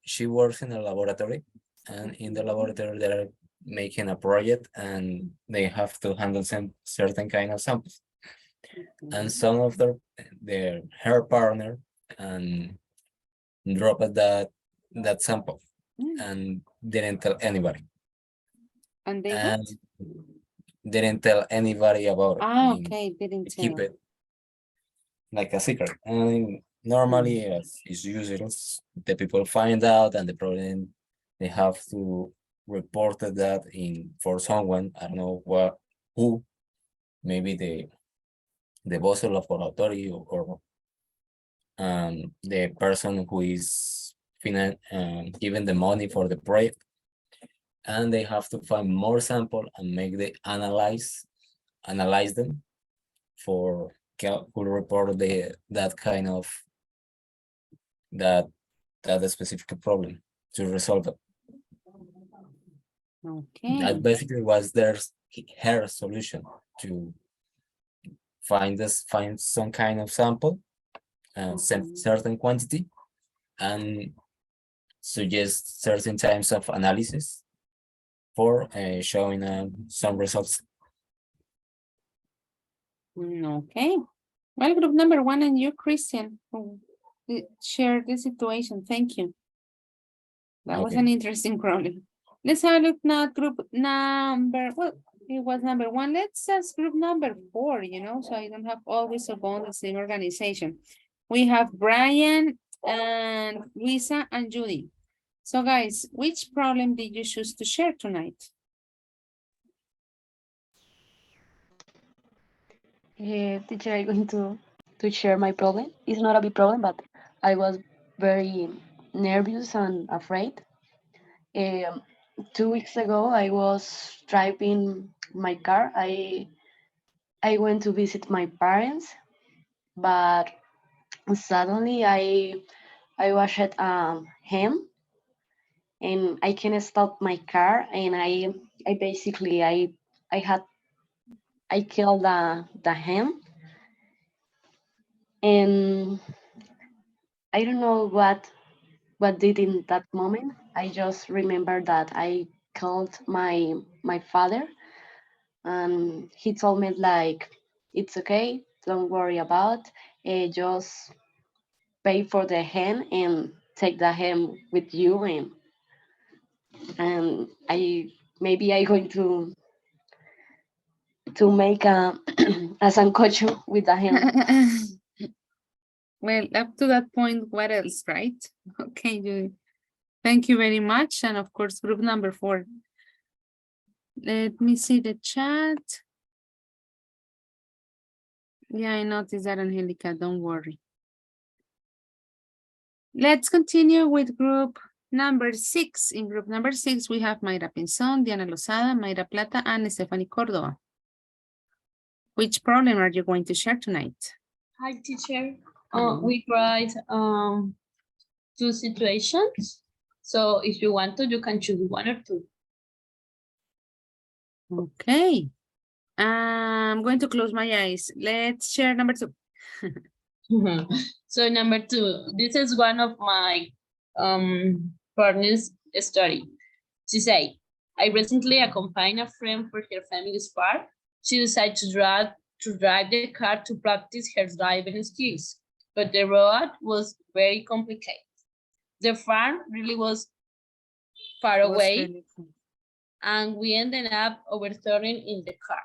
she works in a laboratory, and in the laboratory they're making a project and they have to handle some certain kind of samples. And some of her partner dropped that sample and didn't tell anybody. And they didn't tell anybody about it. Okay, didn't tell. Keep it like a secret. And normally, as is usual, the people find out, and the problem they have to report that for someone. I don't know who, maybe the boss of the laboratory or the person who is giving the money for the project, and they have to find more sample and make the analyze them for who report that kind of that specific problem to resolve it. Okay. That basically was her solution to find some kind of sample and certain quantity and suggest certain types of analysis for showing some results. Okay. Well, group number 1 and you, Christian, who shared the situation. Thank you. That was an interesting problem. Let's have a look now at group number, well, it was number 1. Let's ask group number 4, so I don't have always to go on the same organization. We have Brian and Luisa and Judy. So guys, which problem did you choose to share tonight? Teacher, I'm going to share my problem. It's not a big problem, but I was very nervous and afraid. 2 weeks ago, I was driving my car. I went to visit my parents, but suddenly I watched him, and I can't stop my car, and I basically I killed the hen, and I don't know what did in that moment. I just remember that I called my father, and he told me like, it's okay, don't worry about it, just pay for the hen and take the hen with you, and I going to make a sancocho with the hen. Well, up to that point, what else, right? Okay, Judy. Thank you very much. And of course, group number 4. Let me see the chat. Yeah, I noticed that, Angelica, don't worry. Let's continue with group number 6. In group number 6, we have Mayra Pinzón, Diana Lozada, Mayra Plata, and Stephanie Cordova. Which problem are you going to share tonight? Hi, teacher. We tried two situations. So if you want to, you can choose one or two. Okay. I'm going to close my eyes. Let's share number 2. So number 2, this is one of my partner's story. She said, I recently accompanied a friend for her family's park. She decided to drive the car to practice her driving skills, but the road was very complicated. The farm really was far away, and we ended up overturning in the cart.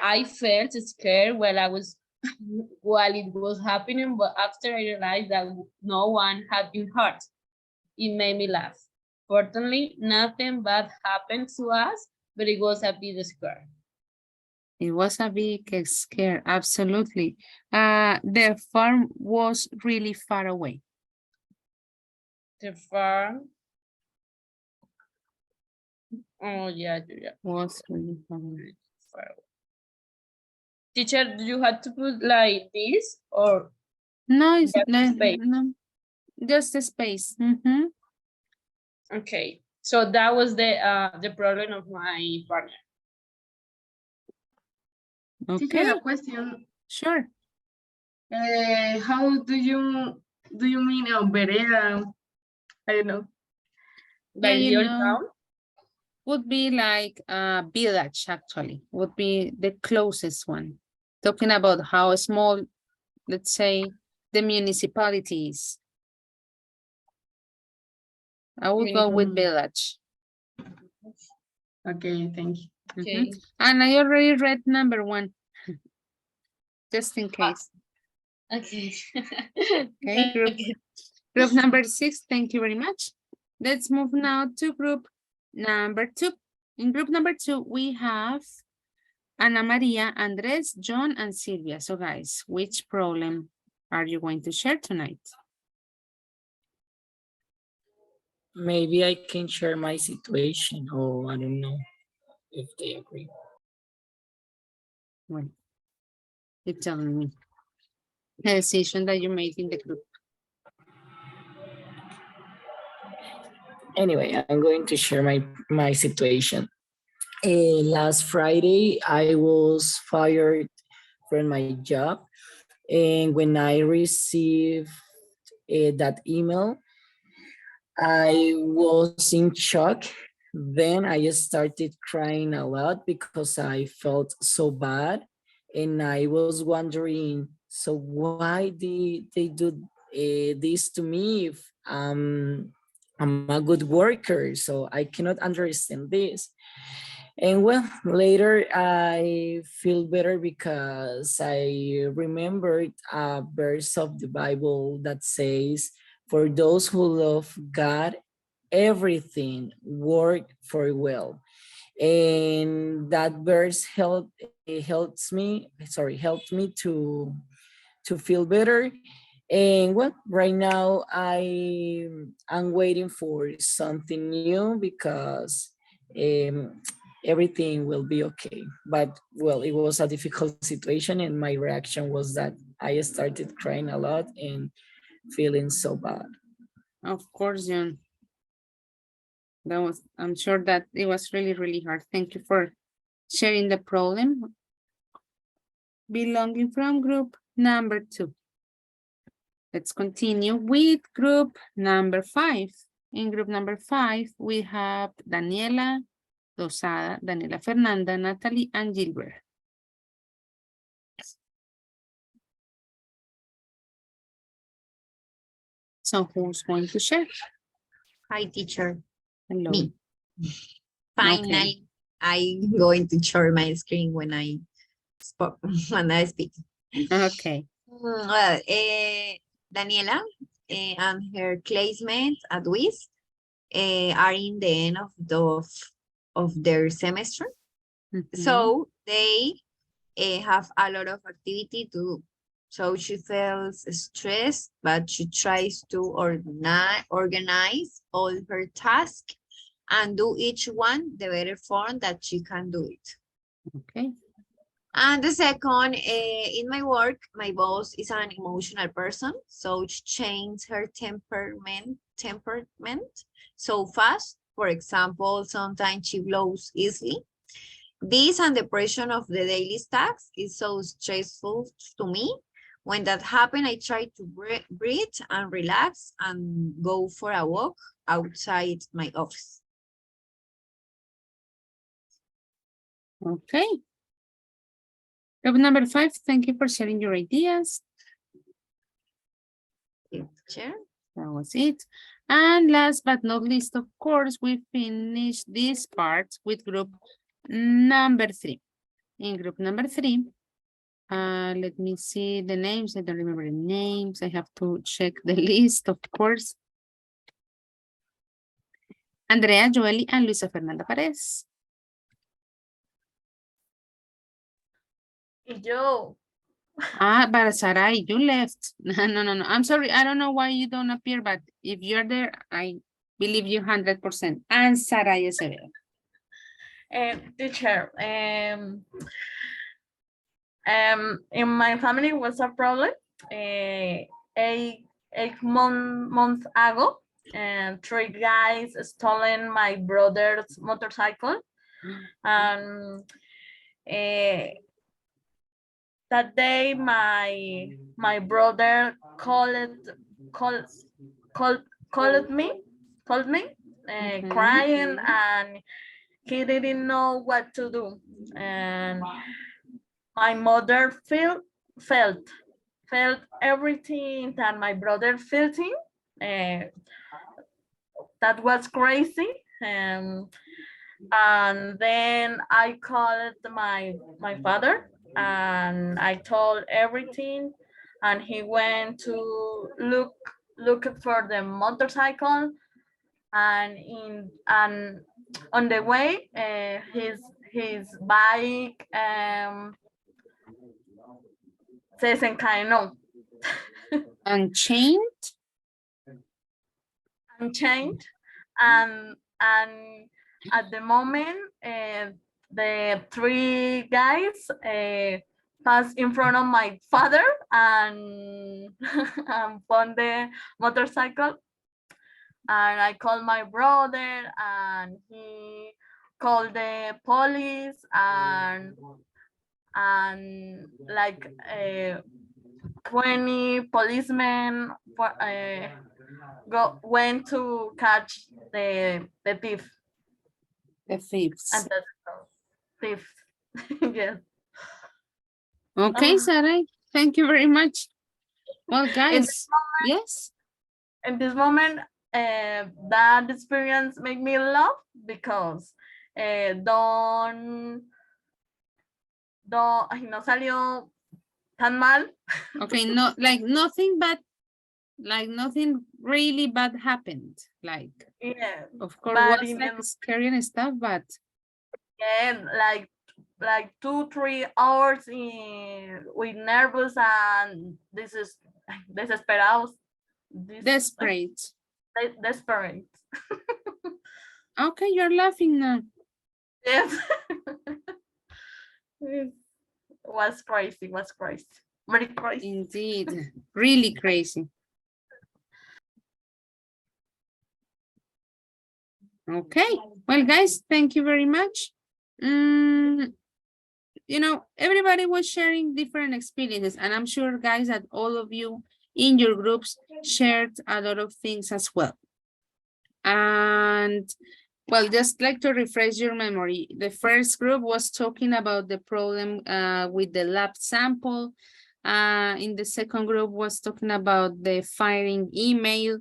I felt scared while it was happening, but after I realized that no one had been hurt, it made me laugh. Fortunately, nothing bad happened to us, but it was a bit scary. It was a big scare, absolutely. The farm was really far away. The farm. Oh, yeah. Was really far away. Teacher, do you have to put like this or? No, it's space? no, just the space. Okay, so that was the problem of my partner. Okay. Teacher, a question. Sure. How do you mean vereda? I don't know. Like you know, would be like a village, actually, would be the closest one. Talking about how small, let's say, the municipality is. I would go with village. Okay, thank you. Okay. And I already read number 1, just in case. Okay. Okay, group number 6, thank you very much. Let's move now to group number 2. In group number 2, we have Ana Maria, Andres, John, and Silvia. So guys, which problem are you going to share tonight? Maybe I can share my situation, or I don't know if they agree. Well, you're telling me the decision that you made in the group. Anyway, I'm going to share my situation. Last Friday, I was fired from my job. And when I received that email, I was in shock. Then I started crying a lot because I felt so bad. And I was wondering, so why did they do this to me if I'm a good worker? So I cannot understand this. And well, later I feel better because I remembered a verse of the Bible that says, for those who love God, everything work for well. And that verse helped me to feel better. And well, right now I'm waiting for something new because everything will be okay. But well, it was a difficult situation, and my reaction was that I started crying a lot and feeling so bad. Of course, John. I'm sure that it was really, really hard. Thank you for sharing the problem. Belonging from group number 2. Let's continue with group number 5. In group number 5, we have Daniela Dosada, Daniela Fernanda, Natalie, and Gilbert. So who's going to share? Hi, teacher. Hello. Me. Finally, okay. I'm going to share my screen when I speak. Okay. Well, Daniela and her classmates at WIS are in the end of their semester. So they have a lot of activity to do. So she feels stressed, but she tries to organize all her tasks and do each one the better form that she can do it. Okay. And the second, in my work, my boss is an emotional person, so she changes her temperament so fast. For example, sometimes she blows easily. This and the pressure of the daily tasks is so stressful to me. When that happens, I try to breathe and relax and go for a walk outside my office. Okay. Group number 5, thank you for sharing your ideas. Sure. That was it. And last but not least, of course, we finished this part with group number 3. In group number 3, let me see the names. I don't remember the names. I have to check the list, of course. Andrea, Joely, and Luisa Fernanda Paredes. Yo. But Sarai, you left. No. I'm sorry. I don't know why you don't appear, but if you're there, I believe you 100%. And Sarai Acevedo. Teacher, in my family was a problem. Eight months ago, and 3 guys stolen my brother's motorcycle. And that day, my brother called me, crying, and he didn't know what to do. And my mother felt everything that my brother felt in. That was crazy. And then I called my father and I told everything, and he went to look for the motorcycle, and on the way his bike se desencadenó. Unchained? Unchained, and at the moment the 3 guys passed in front of my father and found the motorcycle, and I called my brother and he called the police, and like 20 policemen went to catch the thief. The thieves. And that's thief. Yes. Okay, Sarai. Thank you very much. Well, guys, yes. In this moment, that experience made me laugh because no salió tan mal. Okay, no, like nothing really bad happened. Like, yeah, of course, but was like scary and stuff, but yeah, like 2-3 hours with nervous and desesperados. Desperate. Desperate. Okay, you're laughing now. Yes. Was crazy. Very crazy. Indeed. Really crazy. Okay. Well, guys, thank you very much. You know, everybody was sharing different experiences, and I'm sure, guys, that all of you in your groups shared a lot of things as well. And well, just like to refresh your memory, the first group was talking about the problem with the lab sample. In the second group was talking about the firing email.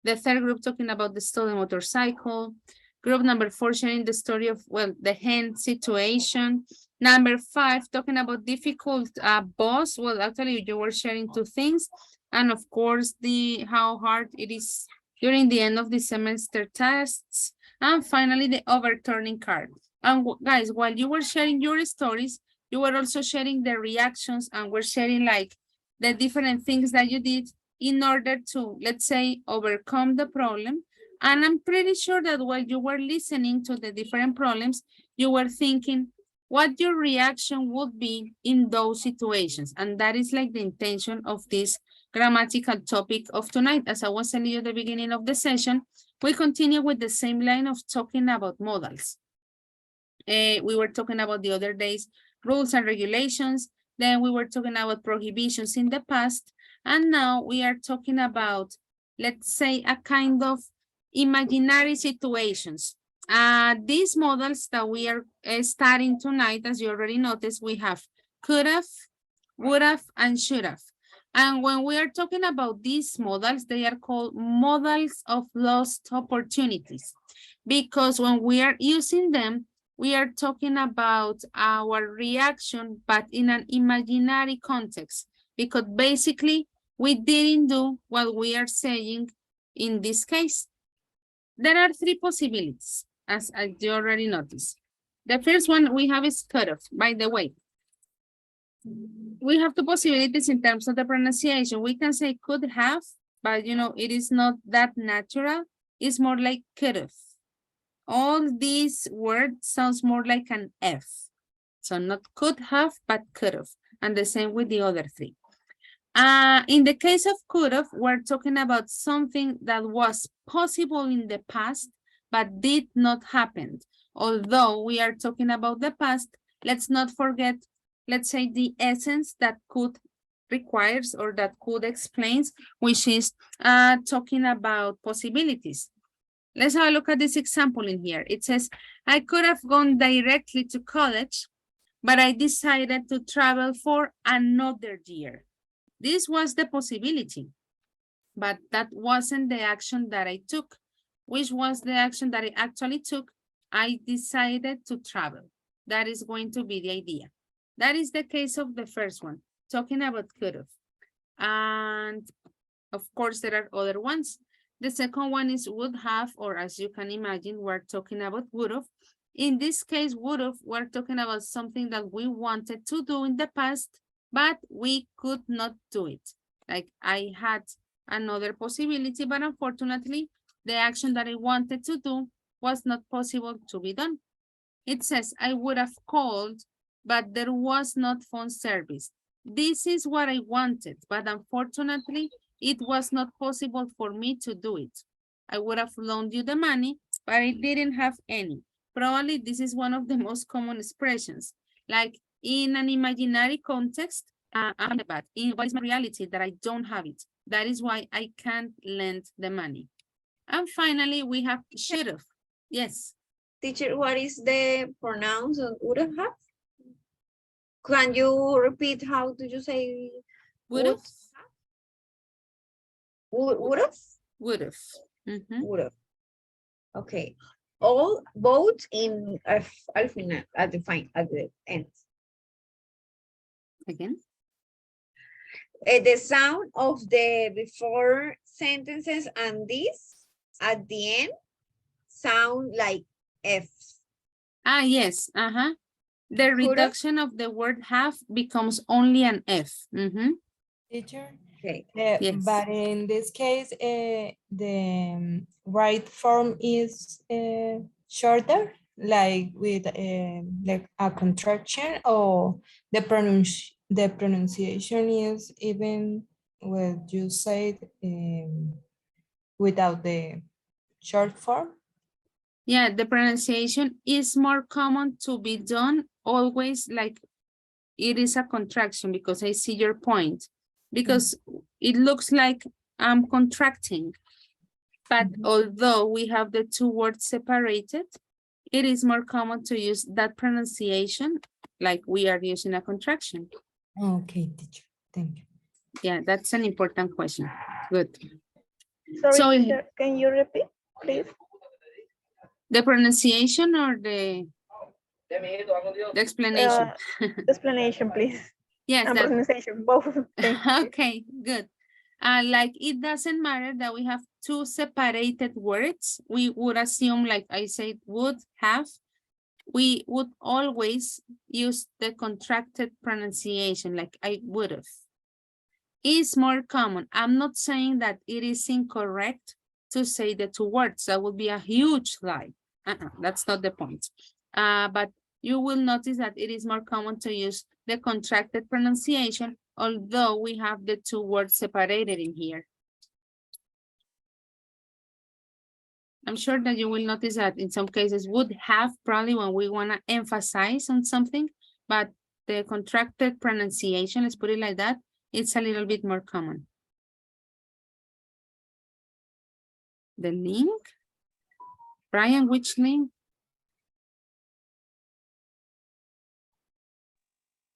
The third group talking about the stolen motorcycle. Group number 4 sharing the story of, well, the hen situation. Number 5 talking about difficult boss. Well, actually you were sharing 2 things. And of course, how hard it is during the end of the semester tests. And finally, the overturning card. And guys, while you were sharing your stories, you were also sharing the reactions, and we're sharing like the different things that you did in order to, let's say, overcome the problem. And I'm pretty sure that while you were listening to the different problems, you were thinking, what your reaction would be in those situations. And that is like the intention of this grammatical topic of tonight. As I was telling you at the beginning of the session, we continue with the same line of talking about modals. We were talking about the other days, rules and regulations. Then we were talking about prohibitions in the past. And now we are talking about, let's say, a kind of imaginary situations. These models that we are studying tonight, as you already noticed, we have could have, would have, and should have. And when we are talking about these models, they are called models of lost opportunities. Because when we are using them, we are talking about our reaction, but in an imaginary context, because basically we didn't do what we are saying in this case. There are three possibilities, as you already noticed. The first one we have is could have, by the way. We have two possibilities in terms of the pronunciation. We can say could have, but you know, it is not that natural. It's more like could have. All these words sounds more like an F. So not could have, but could have. And the same with the other three. In the case of could have, we're talking about something that was possible in the past, but did not happen. Although we are talking about the past, let's not forget, let's say, the essence that could requires or that could explains, which is talking about possibilities. Let's have a look at this example in here. It says, I could have gone directly to college, but I decided to travel for another year. This was the possibility, but that wasn't the action that I took. Which was the action that I actually took? I decided to travel. That is going to be the idea. That is the case of the first one, talking about could have. And of course, there are other ones. The second one is would have, or as you can imagine, we're talking about would have. In this case, would have, we're talking about something that we wanted to do in the past, but we could not do it. Like I had another possibility, but unfortunately, the action that I wanted to do was not possible to be done. It says, I would have called, but there was not phone service. This is what I wanted, but unfortunately, it was not possible for me to do it. I would have loaned you the money, but I didn't have any. Probably this is one of the most common expressions. Like in an imaginary context, I'm bad. In what is my reality that I don't have it. That is why I can't lend the money. And finally, we have should have. Yes. Teacher, what is the pronouns of would have? Can you repeat how do you say would have? Would have? Would have. Mm-hmm. Would have. Okay. All both in al final, at the end. Again? The sound of the before sentences and this at the end sound like F. Yes. The reduction of the word have becomes only an F. Teacher? Okay. Yes. But in this case, the right form is shorter, like with like a contraction, or the pronunciation is even when you say without the short form. Yeah, the pronunciation is more common to be done always like it is a contraction, because I see your point. Because it looks like I'm contracting. But although we have the two words separated, it is more common to use that pronunciation like we are using a contraction. Okay, teacher. Thank you. Yeah, that's an important question. Good. Sorry, so, teacher, can you repeat, please? The pronunciation or the explanation? Explanation, please. Yes. And pronunciation, both. Okay, good. Like it doesn't matter that we have two separated words. We would assume, like I said, would have. We would always use the contracted pronunciation, like I would have. Is more common. I'm not saying that it is incorrect to say the two words. That would be a huge lie. That's not the point. But You will notice that it is more common to use the contracted pronunciation, although we have the two words separated in here. I'm sure that you will notice that in some cases would have probably when we want to emphasize on something, but the contracted pronunciation, let's put it like that, it's a little bit more common. The link? Brian, which link?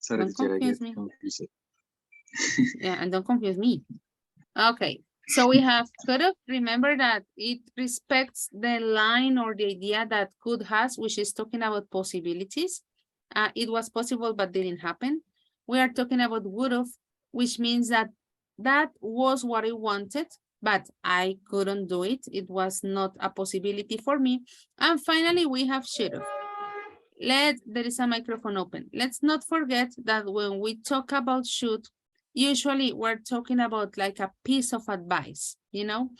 Sorry, Don't teacher, I get confuse me. confused. Yeah, and don't confuse me. Okay, so we have could have. Remember that it respects the line or the idea that could has, which is talking about possibilities. It was possible, but didn't happen. We are talking about would have, which means that that was what I wanted, but I couldn't do it. It was not a possibility for me. And finally, we have should have. There is a microphone open. Let's not forget that when we talk about should, usually we're talking about like a piece of advice, you know?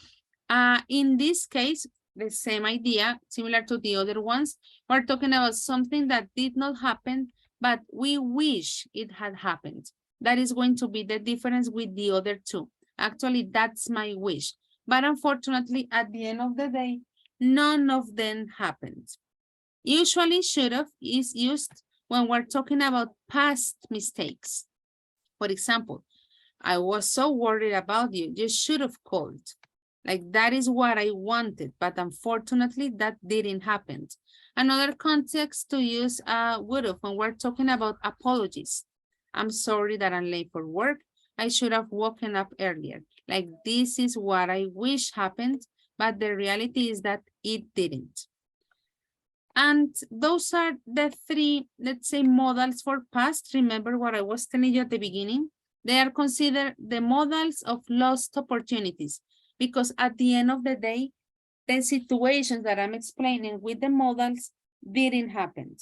In this case, the same idea, similar to the other ones, we're talking about something that did not happen, but we wish it had happened. That is going to be the difference with the other two. Actually, that's my wish. But unfortunately, at the end of the day, none of them happened. Usually should have is used when we're talking about past mistakes. For example, I was so worried about you, you should have called. Like that is what I wanted, but unfortunately that didn't happen. Another context to use would have when we're talking about apologies. I'm sorry that I'm late for work. I should have woken up earlier. Like this is what I wish happened, but the reality is that it didn't. And those are the three, let's say, modals for past. Remember what I was telling you at the beginning? They are considered the modals of lost opportunities because at the end of the day, the situations that I'm explaining with the modals didn't happen.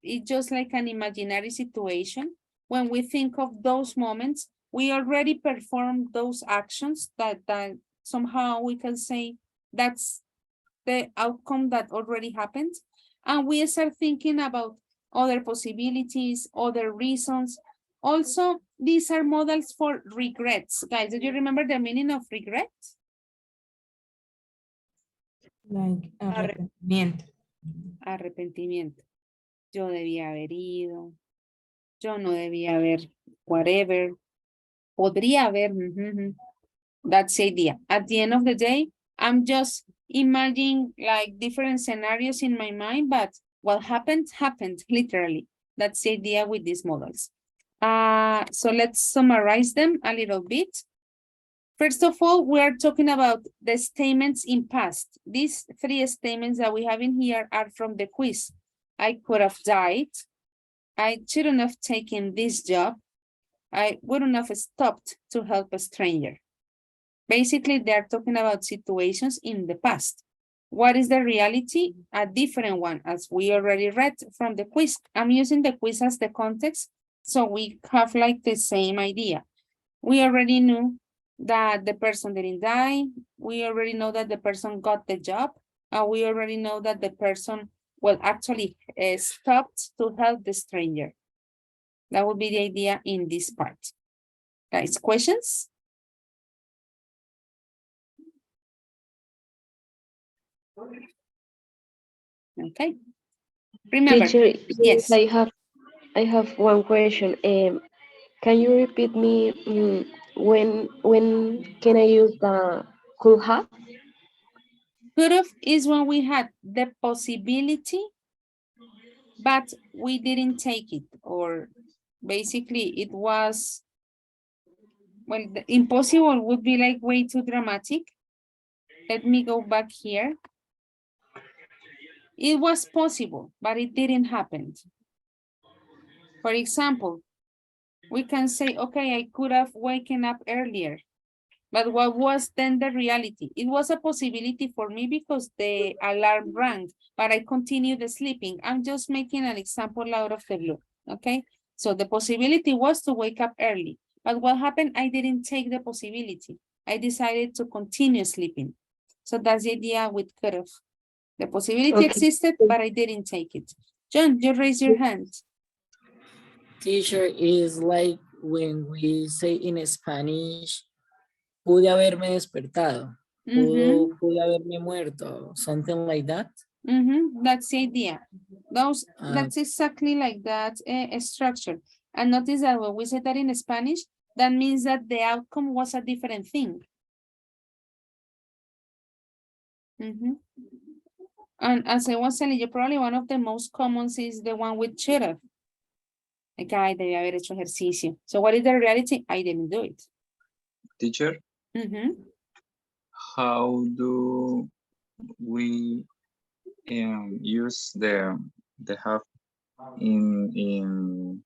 It's just like an imaginary situation. When we think of those moments, we already performed those actions that somehow we can say that's the outcome that already happened. And we start thinking about other possibilities, other reasons. Also, these are models for regrets. Guys, do you remember the meaning of regret? Like arrepentimiento. Arrepentimiento. Yo debía haber ido. Yo no debía haber, whatever. Podría haber. That's the idea. At the end of the day, I'm just imagining like different scenarios in my mind, but what happened, happened, literally. That's the idea with these models. So let's summarize them a little bit. First of all, we are talking about the statements in past. These three statements that we have in here are from the quiz. I could have died. I shouldn't have taken this job. I wouldn't have stopped to help a stranger. Basically, they're talking about situations in the past. What is the reality? A different one, as we already read from the quiz. I'm using the quiz as the context, so we have like the same idea. We already knew that the person didn't die. We already know that the person got the job. We already know that the person, well, actually stopped to help the stranger. That would be the idea in this part. Guys, questions? Okay. Remember, Teacher, yes. I have one question. Can you repeat me when can I use the could have? Could have is when we had the possibility, but we didn't take it, or basically it was, well, the impossible would be like way too dramatic. Let me go back here. It was possible, but it didn't happen. For example, we can say, okay, I could have waken up earlier. But what was then the reality? It was a possibility for me because the alarm rang, but I continued sleeping. I'm just making an example out of the blue, okay? So the possibility was to wake up early. But what happened? I didn't take the possibility. I decided to continue sleeping. So that's the idea with could have. The possibility existed, but I didn't take it. John, you raise your hand. Teacher is like when we say in Spanish, pude haberme despertado, pude haberme muerto, something like that. That's the idea. That's exactly like that structure. And notice that when we say that in Spanish, that means that the outcome was a different thing. And as I was telling you, probably one of the most common is the one with should have. Like, I debí haber hecho ejercicio. So what is the reality? I didn't do it. Teacher, how do we use the have in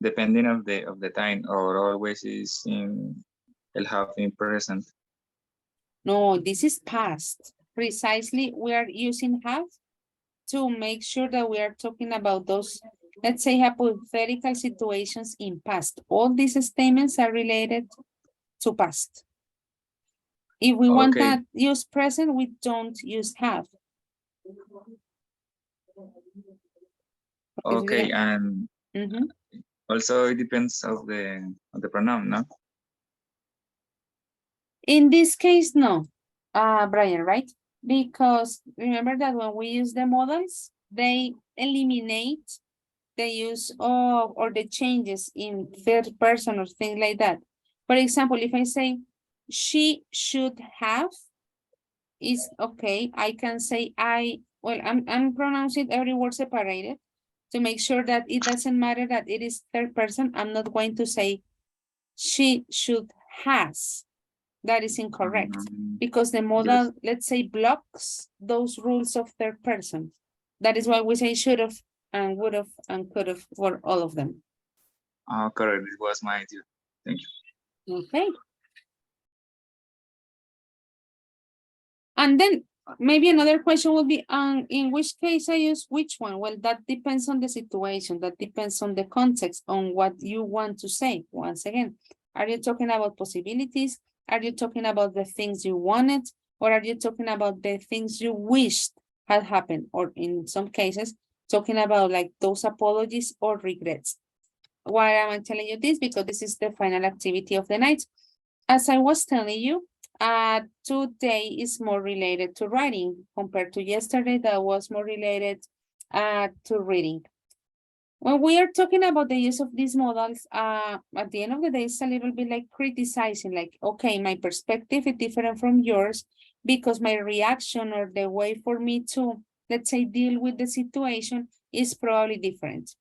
depending of the time, or always is in el have in present? No, this is past. Precisely, we are using have to make sure that we are talking about those, let's say, hypothetical situations in past. All these statements are related to past. If we want that use present, we don't use have. Okay, and also it depends of the pronoun, no? In this case, no, Brian, right? Because remember that when we use the modals, they eliminate the use of or the changes in third person or things like that. For example, if I say she should have, is okay. I can say I'm pronouncing every word separated to make sure that it doesn't matter that it is third person. I'm not going to say she should has. That is incorrect because the modal, let's say, blocks those rules of third person. That is why we say should have and would have and could have for all of them. Correct. It was my idea. Thank you. Okay. And then maybe another question will be, in which case I use which one? Well, that depends on the situation. That depends on the context, on what you want to say. Once again, are you talking about possibilities? Are you talking about the things you wanted? Or are you talking about the things you wished had happened? Or in some cases, talking about like those apologies or regrets. Why am I telling you this? Because this is the final activity of the night. As I was telling you, today is more related to writing compared to yesterday that was more related to reading. When we are talking about the use of these models, at the end of the day, it's a little bit like criticizing, like, okay, my perspective is different from yours because my reaction or the way for me to, let's say, deal with the situation is probably different.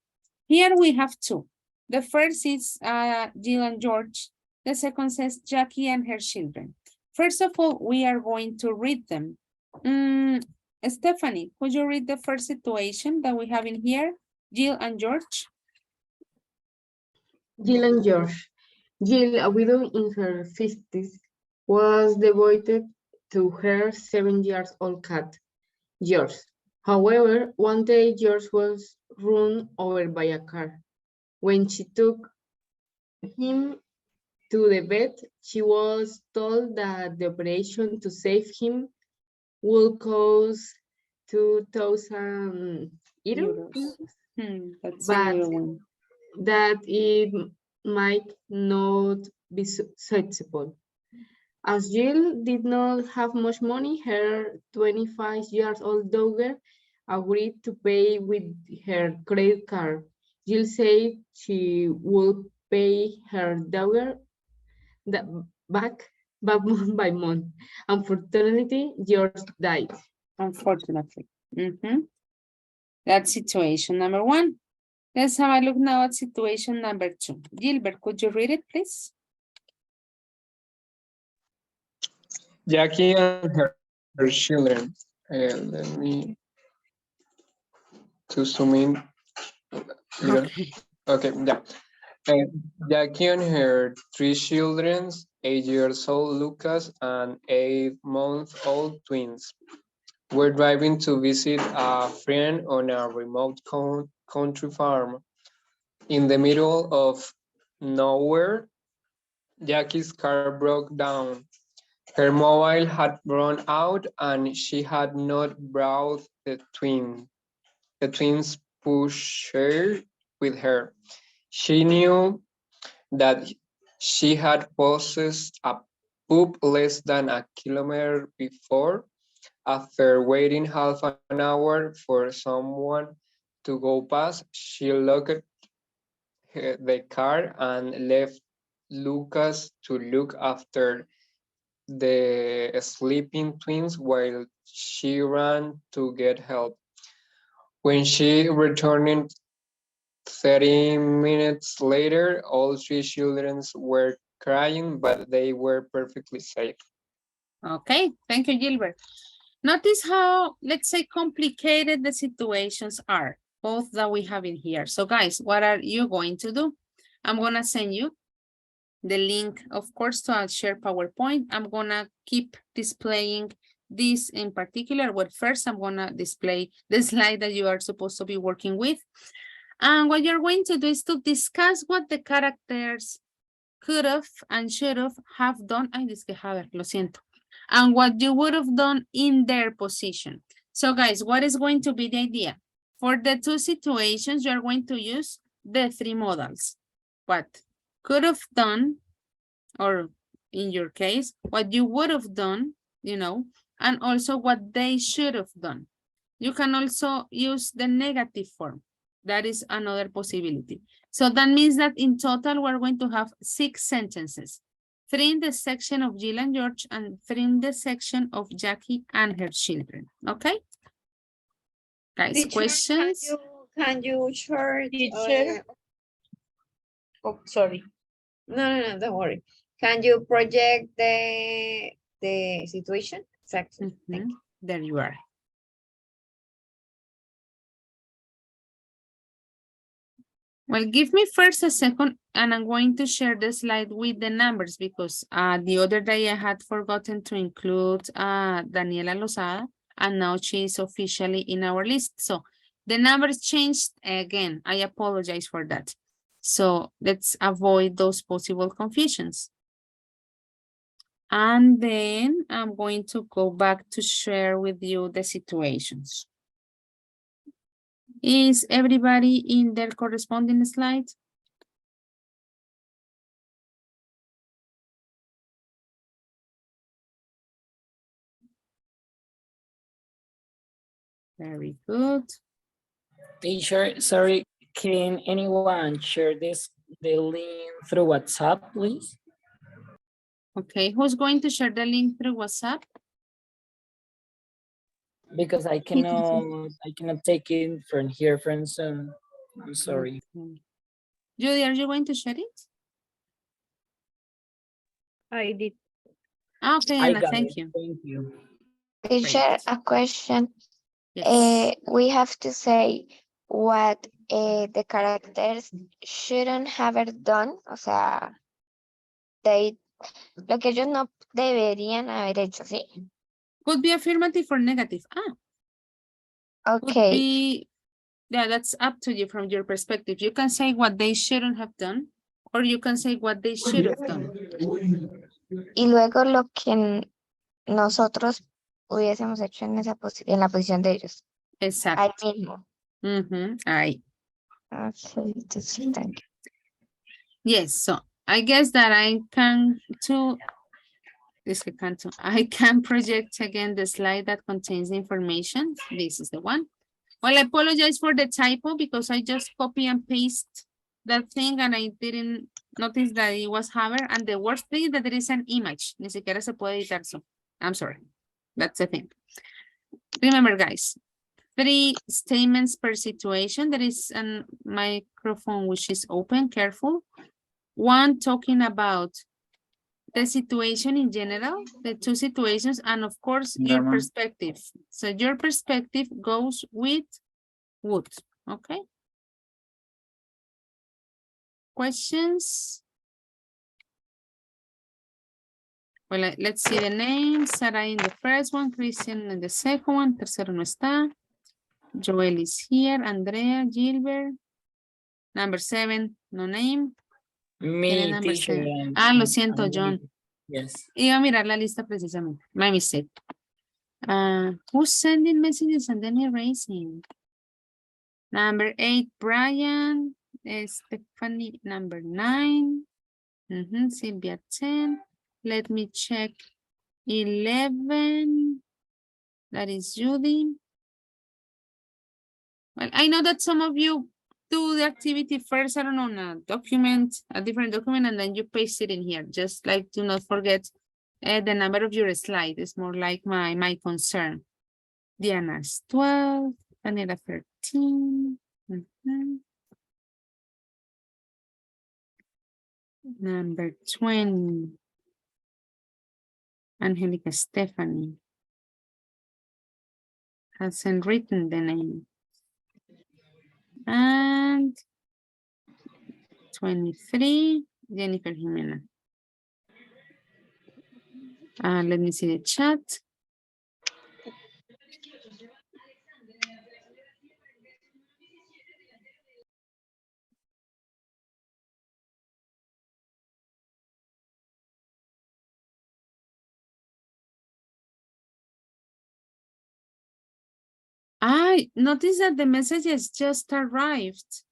Here we have two. The first is Jill and George. The second says Jackie and her children. First of all, we are going to read them. Stephanie, could you read the first situation that we have in here? Jill and George. Jill and George. Jill, a widow in her 50s, was devoted to her 7-year-old cat, George. However, one day George was run over by a car. When she took him to the vet, she was told that the operation to save him would cost 2,000 euros. That's But a good one. that it might not be suitable. As Jill did not have much money, her 25-year-old daughter agreed to pay with her credit card. Jill said she would pay her daughter back month by month. Unfortunately, George died. Unfortunately. That's situation number one. Let's have a look now at situation number two. Gilbert, could you read it, please? Jackie and her children. Let me to zoom in. Okay, yeah. Jackie and her 3 children, 8-year-old Lucas and 8-month-old twins, were driving to visit a friend on a remote country farm. In the middle of nowhere, Jackie's car broke down. Her mobile had run out and she had not brought the twins pushed with her. She knew that she had possessed a poop less than a kilometer before. After waiting half an hour for someone to go past, she locked the car and left Lucas to look after the sleeping twins while she ran to get help. When she returned 30 minutes later, all three children were crying, but they were perfectly safe. Okay, thank you, Gilbert. Notice how, let's say, complicated the situations are, both that we have in here. So guys, what are you going to do? I'm gonna send you the link, of course, to our share PowerPoint. I'm gonna keep displaying this in particular, but first I'm gonna display the slide that you are supposed to be working with. And what you're going to do is to discuss what the characters could have and should have done. Ay, lo siento. And what you would have done in their position. So guys, what is going to be the idea? For the two situations, you're going to use the three modals. What could have done, or in your case, what you would have done, you know, and also what they should have done. You can also use the negative form. That is another possibility. So that means that in total, we're going to have 6 sentences. 3 in the section of Jill and George and 3 in the section of Jackie and her children. Okay? Guys, Teacher, questions? Can you share? Teacher? Oh, sorry. No, don't worry. Can you project the situation? Exactly. There you are. Well, give me first a second and I'm going to share the slide with the numbers because the other day I had forgotten to include Daniela Lozada and now she is officially in our list. So the numbers changed again. I apologize for that. So let's avoid those possible confusions. And then I'm going to go back to share with you the situations. Is everybody in their corresponding slide? Very good. Teacher, sorry, can anyone share the link through WhatsApp, please? Okay, who's going to share the link through WhatsApp? Because I cannot take it from here from Zoom. I'm sorry. Okay. Judy, are you going to share it? I did. Okay, I Anna, got thank it. you. Thank you. Teacher, a question. Yes. We have to say what the characters shouldn't have done. O sea, lo que ellos no deberían haber hecho, ¿sí? Could be affirmative or negative. Could Okay. be, yeah, that's up to you from your perspective. You can say what they shouldn't have done, or you can say what they should have done. Y luego lo que nosotros hubiésemos hecho en en la posición de ellos. Exacto. Ahí mismo. Ahí. Okay, thank you. Yes, so I guess that I can project again the slide that contains the information. This is the one. Well, I apologize for the typo because I just copy and paste that thing and I didn't notice that it was hover. And the worst thing is that there is an image. Ni siquiera se puede editar, so I'm sorry. That's the thing. Remember, guys, 3 statements per situation. There is a microphone which is open, careful. 1 talking about the situation in general, the 2 situations, and of course, your perspective. So your perspective goes with would, okay? Questions? Well, let's see the names. Sarah in the first one, Christian in the second one, tercero no está. Joel is here, Andrea, Gilbert. Number 7, no name. Me, Number teacher. 7. Lo siento, John. Yes. Iba a mirar la lista precisamente. My mistake. Who's sending messages and then erasing? Number 8, Brian. Stephanie, number 9. Sylvia, 10. Let me check. 11. That is Judy. Well, I know that some of you do the activity first, I don't know, on a document, a different document, and then you paste it in here. Just like, do not forget the number of your slide. It's more like my concern. Diana's 12, Daniela 13. Number 20. Angelica Stephanie. Hasn't written the name. And 23, Jennifer Jimena. Let me see the chat. I noticed that the messages just arrived.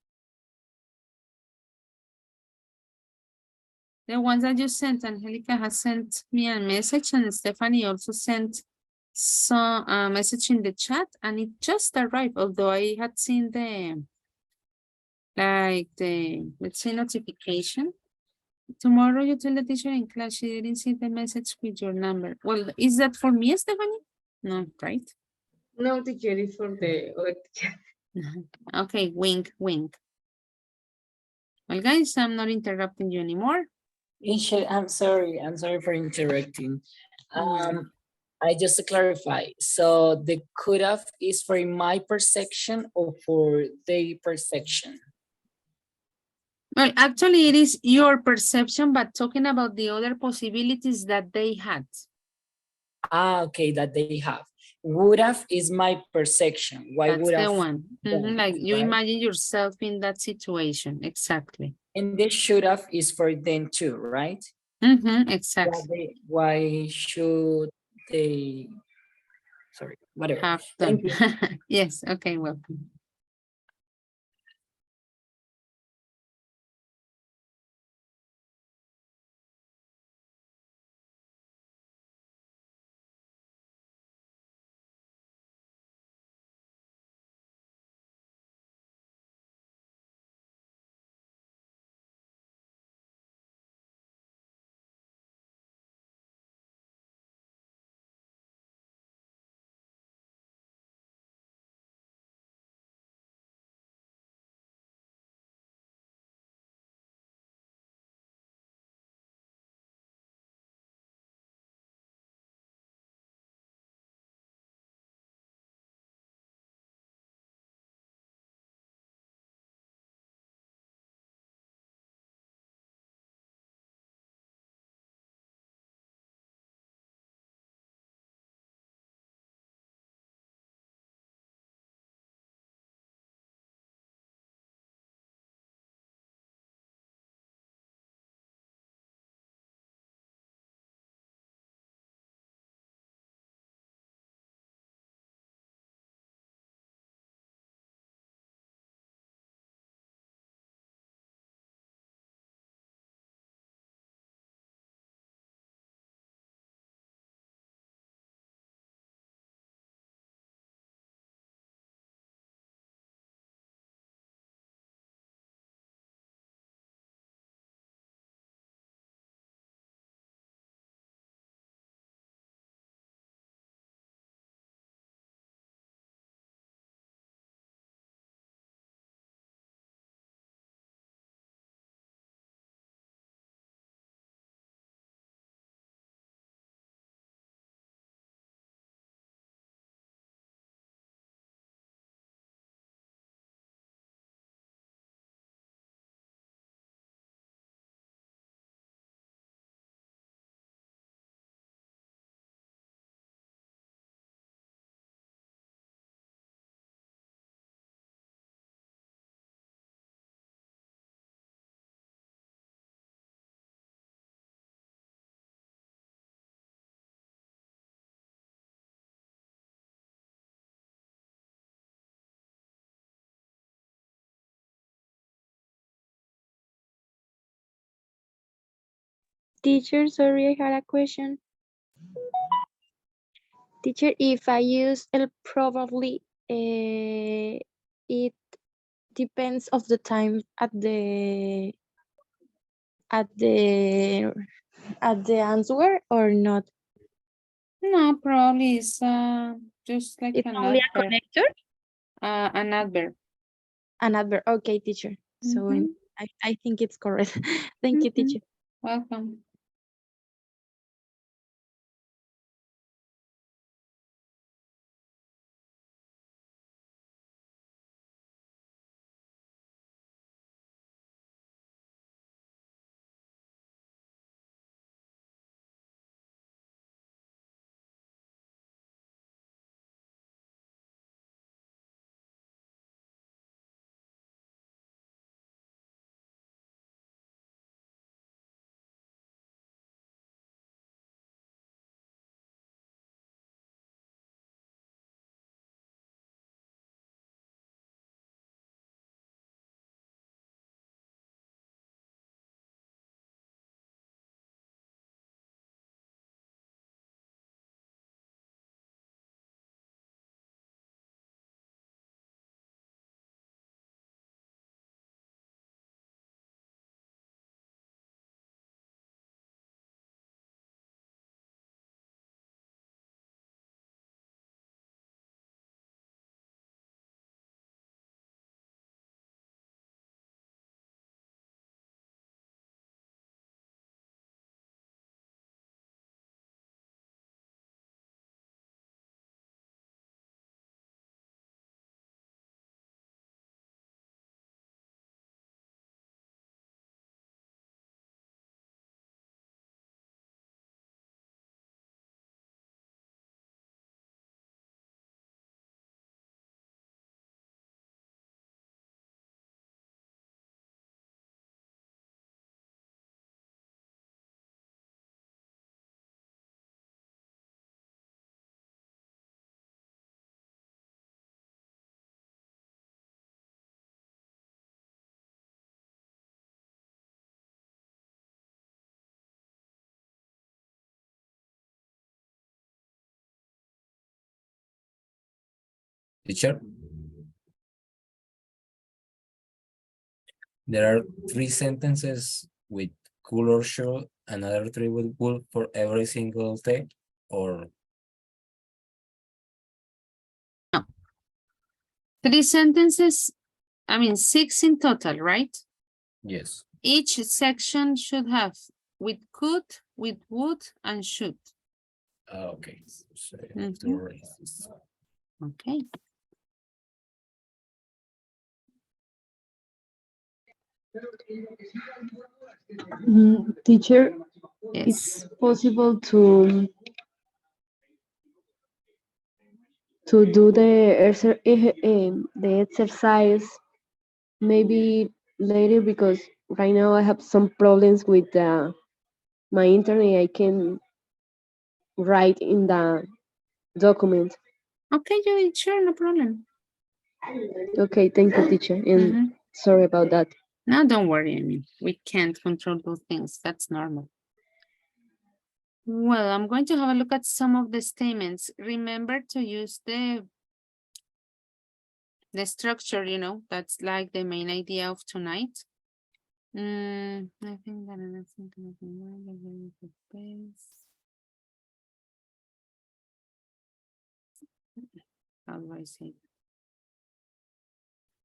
The ones that you sent, Angelica has sent me a message and Stephanie also sent some message in the chat and it just arrived, although I had seen let's say notification. Tomorrow you tell the teacher in class she didn't see the message with your number. Well, is that for me, Stephanie? No, right? No, teacher, it's for the other teacher. Okay, wink, wink. Well, guys, I'm not interrupting you anymore. I'm sorry for interrupting. I just to clarify, so the cutoff is for my perception or for their perception? Well, actually, it is your perception, but talking about the other possibilities that they had. Okay, that they have. Would have is my perception. Why That's would the have? one. Like you right? imagine yourself in that situation. Exactly. And this should have is for them too, right? Exactly. Why should they? Sorry, whatever. Have done. Thank you. Yes. Okay. Welcome. Teacher, sorry, I had a question. Teacher, if I use el probably, it depends of the time at the answer or not. No, probably it's just like It's an only a adverb. connector. An adverb. An adverb. Okay, teacher. So I think it's correct. Thank you, teacher. Welcome. Teacher, there are 3 sentences with cool or show, another 3 with wool for every single day, or 3 sentences, I mean 6 in total, right? yes. Each section should have with could, with would, and should. Okay. So I have to erase this. Okay. Teacher, Yes. it's possible to do the exercise maybe later, because right now I have some problems with my internet. I can write in the document. Okay, sure, no problem. Okay, thank you, teacher, and sorry about that. No, don't worry. I mean, we can't control those things. That's normal. Well, I'm going to have a look at some of the statements. Remember to use the structure, you know, that's like the main idea of tonight. I think that I'm thinking of how do I say it?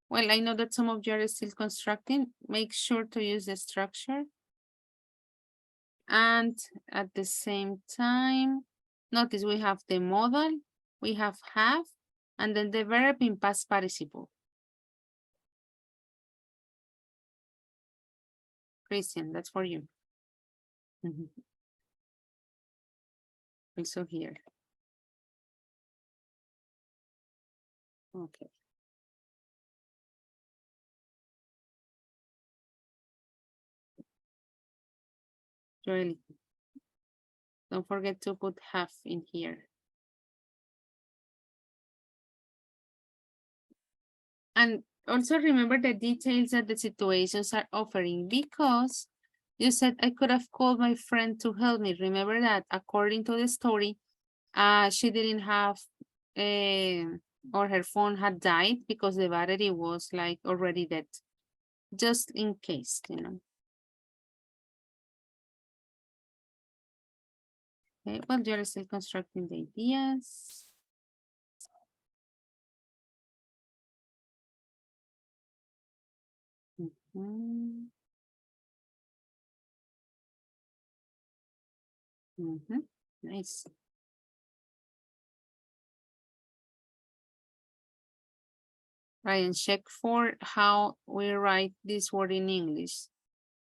Well, I know that some of you are still constructing. Make sure to use the structure. And at the same time, notice we have the modal, we have and then the verb in past participle. Christian, that's for you. Also here. Okay. Joel, don't forget to put have in here. And also remember the details that the situations are offering, because You said I could have called my friend to help me. Remember that according to the story, she didn't have or her phone had died because the battery was like already dead. Just in case, you know. Okay, well, you're still constructing the ideas. Mhm. Nice. Right, and check for how we write this word in English,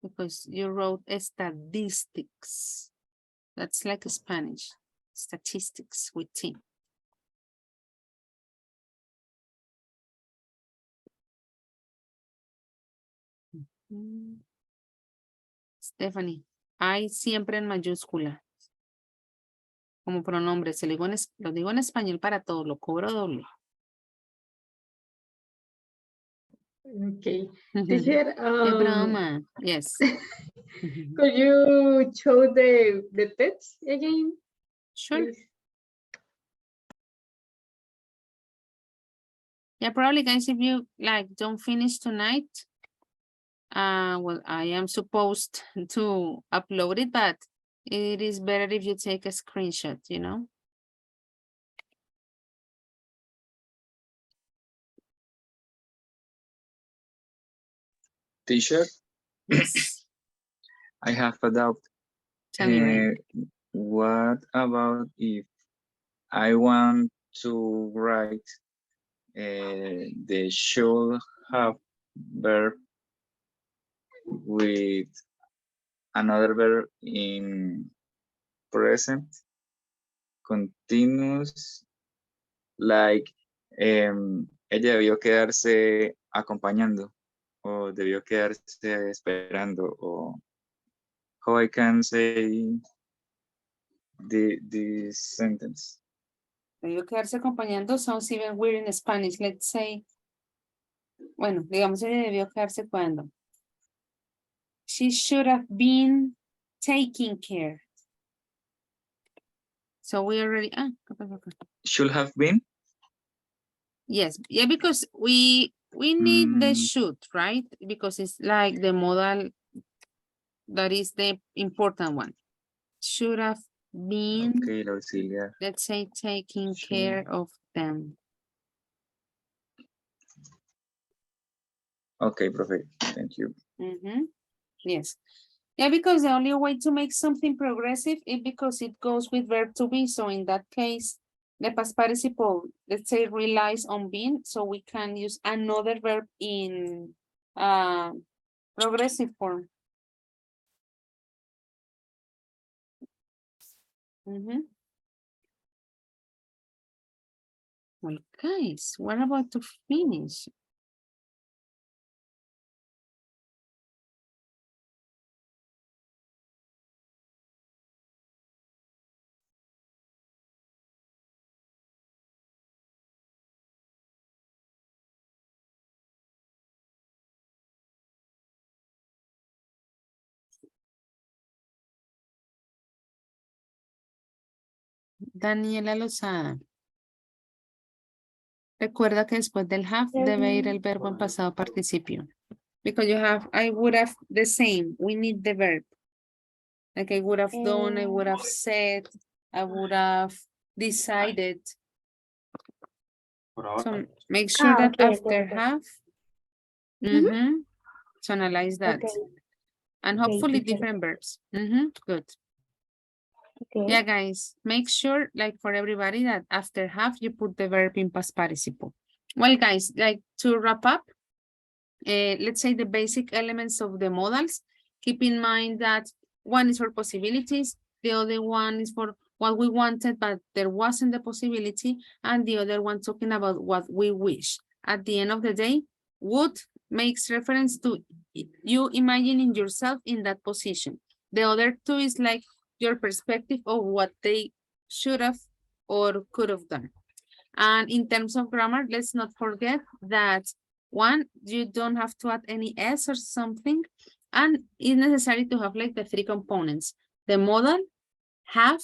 because you wrote statistics. That's like Spanish, statistics with T. Stephanie, hay siempre en mayúscula. Como pronombre, se lo digo lo digo en español para todo, lo cobro doble. Okay. Teacher, Qué broma. Yes. could you show the text again? Sure. Please? Yeah, probably guys, if you like don't finish tonight, well, I am supposed to upload it, but it is better if you take a screenshot, you know? Teacher, Yes. I have a doubt. Tell me, Ray. What about if I want to write the should have verb with another verb in present continuous, like ella debió quedarse acompañando o debió quedarse esperando, o how I can say this sentence. Debió quedarse acompañando sounds even weird in Spanish. Let's say, bueno, digamos, ella debió quedarse cuando. She should have been taking care. So we already, Should have been? yes, yeah, because we need the should, right? Because it's like the modal that is the important one. Should have been, Okay, el auxiliar. let's say, taking care of them. Okay, perfect. Thank you. Yes. Yeah, because the only way to make something progressive is because it goes with verb to be. So in that case, the past participle, let's say, relies on being. So we can use another verb in progressive form. Well, guys, we're about to finish. Daniela Lozada. Recuerda que después del have debe ir el verbo en pasado participio. Because you have, I would have the same. We need the verb. Like I would have done, I would have said, I would have decided. So make sure that okay, after okay. have, so analyze that. Okay. And Okay, hopefully teacher. different verbs. Good. Okay. Yeah, guys, make sure, like for everybody, that after have, you put the verb in past participle. Well, guys, like to wrap up, let's say the basic elements of the modals. Keep in mind that one is for possibilities, the other one is for what we wanted, but there wasn't the possibility, and the other one talking about what we wish. At the end of the day, would makes reference to you imagining yourself in that position. The other two is like your perspective of what they should have or could have done. And in terms of grammar, let's not forget that one, you don't have to add any S or something. And it's necessary to have like the three components, the modal, have,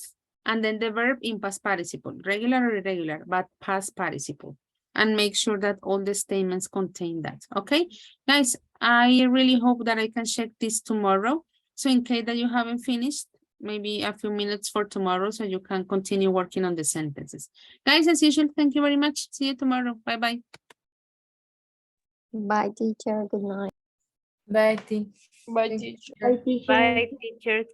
and then the verb in past participle, regular or irregular, but past participle. And make sure that all the statements contain that, okay? Guys, I really hope that I can check this tomorrow. So in case that you haven't finished, maybe a few minutes for tomorrow so you can continue working on the sentences. Guys, as usual, thank you very much. See you tomorrow. Bye-bye. Bye, teacher. Good night. Bye, teacher. Bye, teacher. Bye, teacher.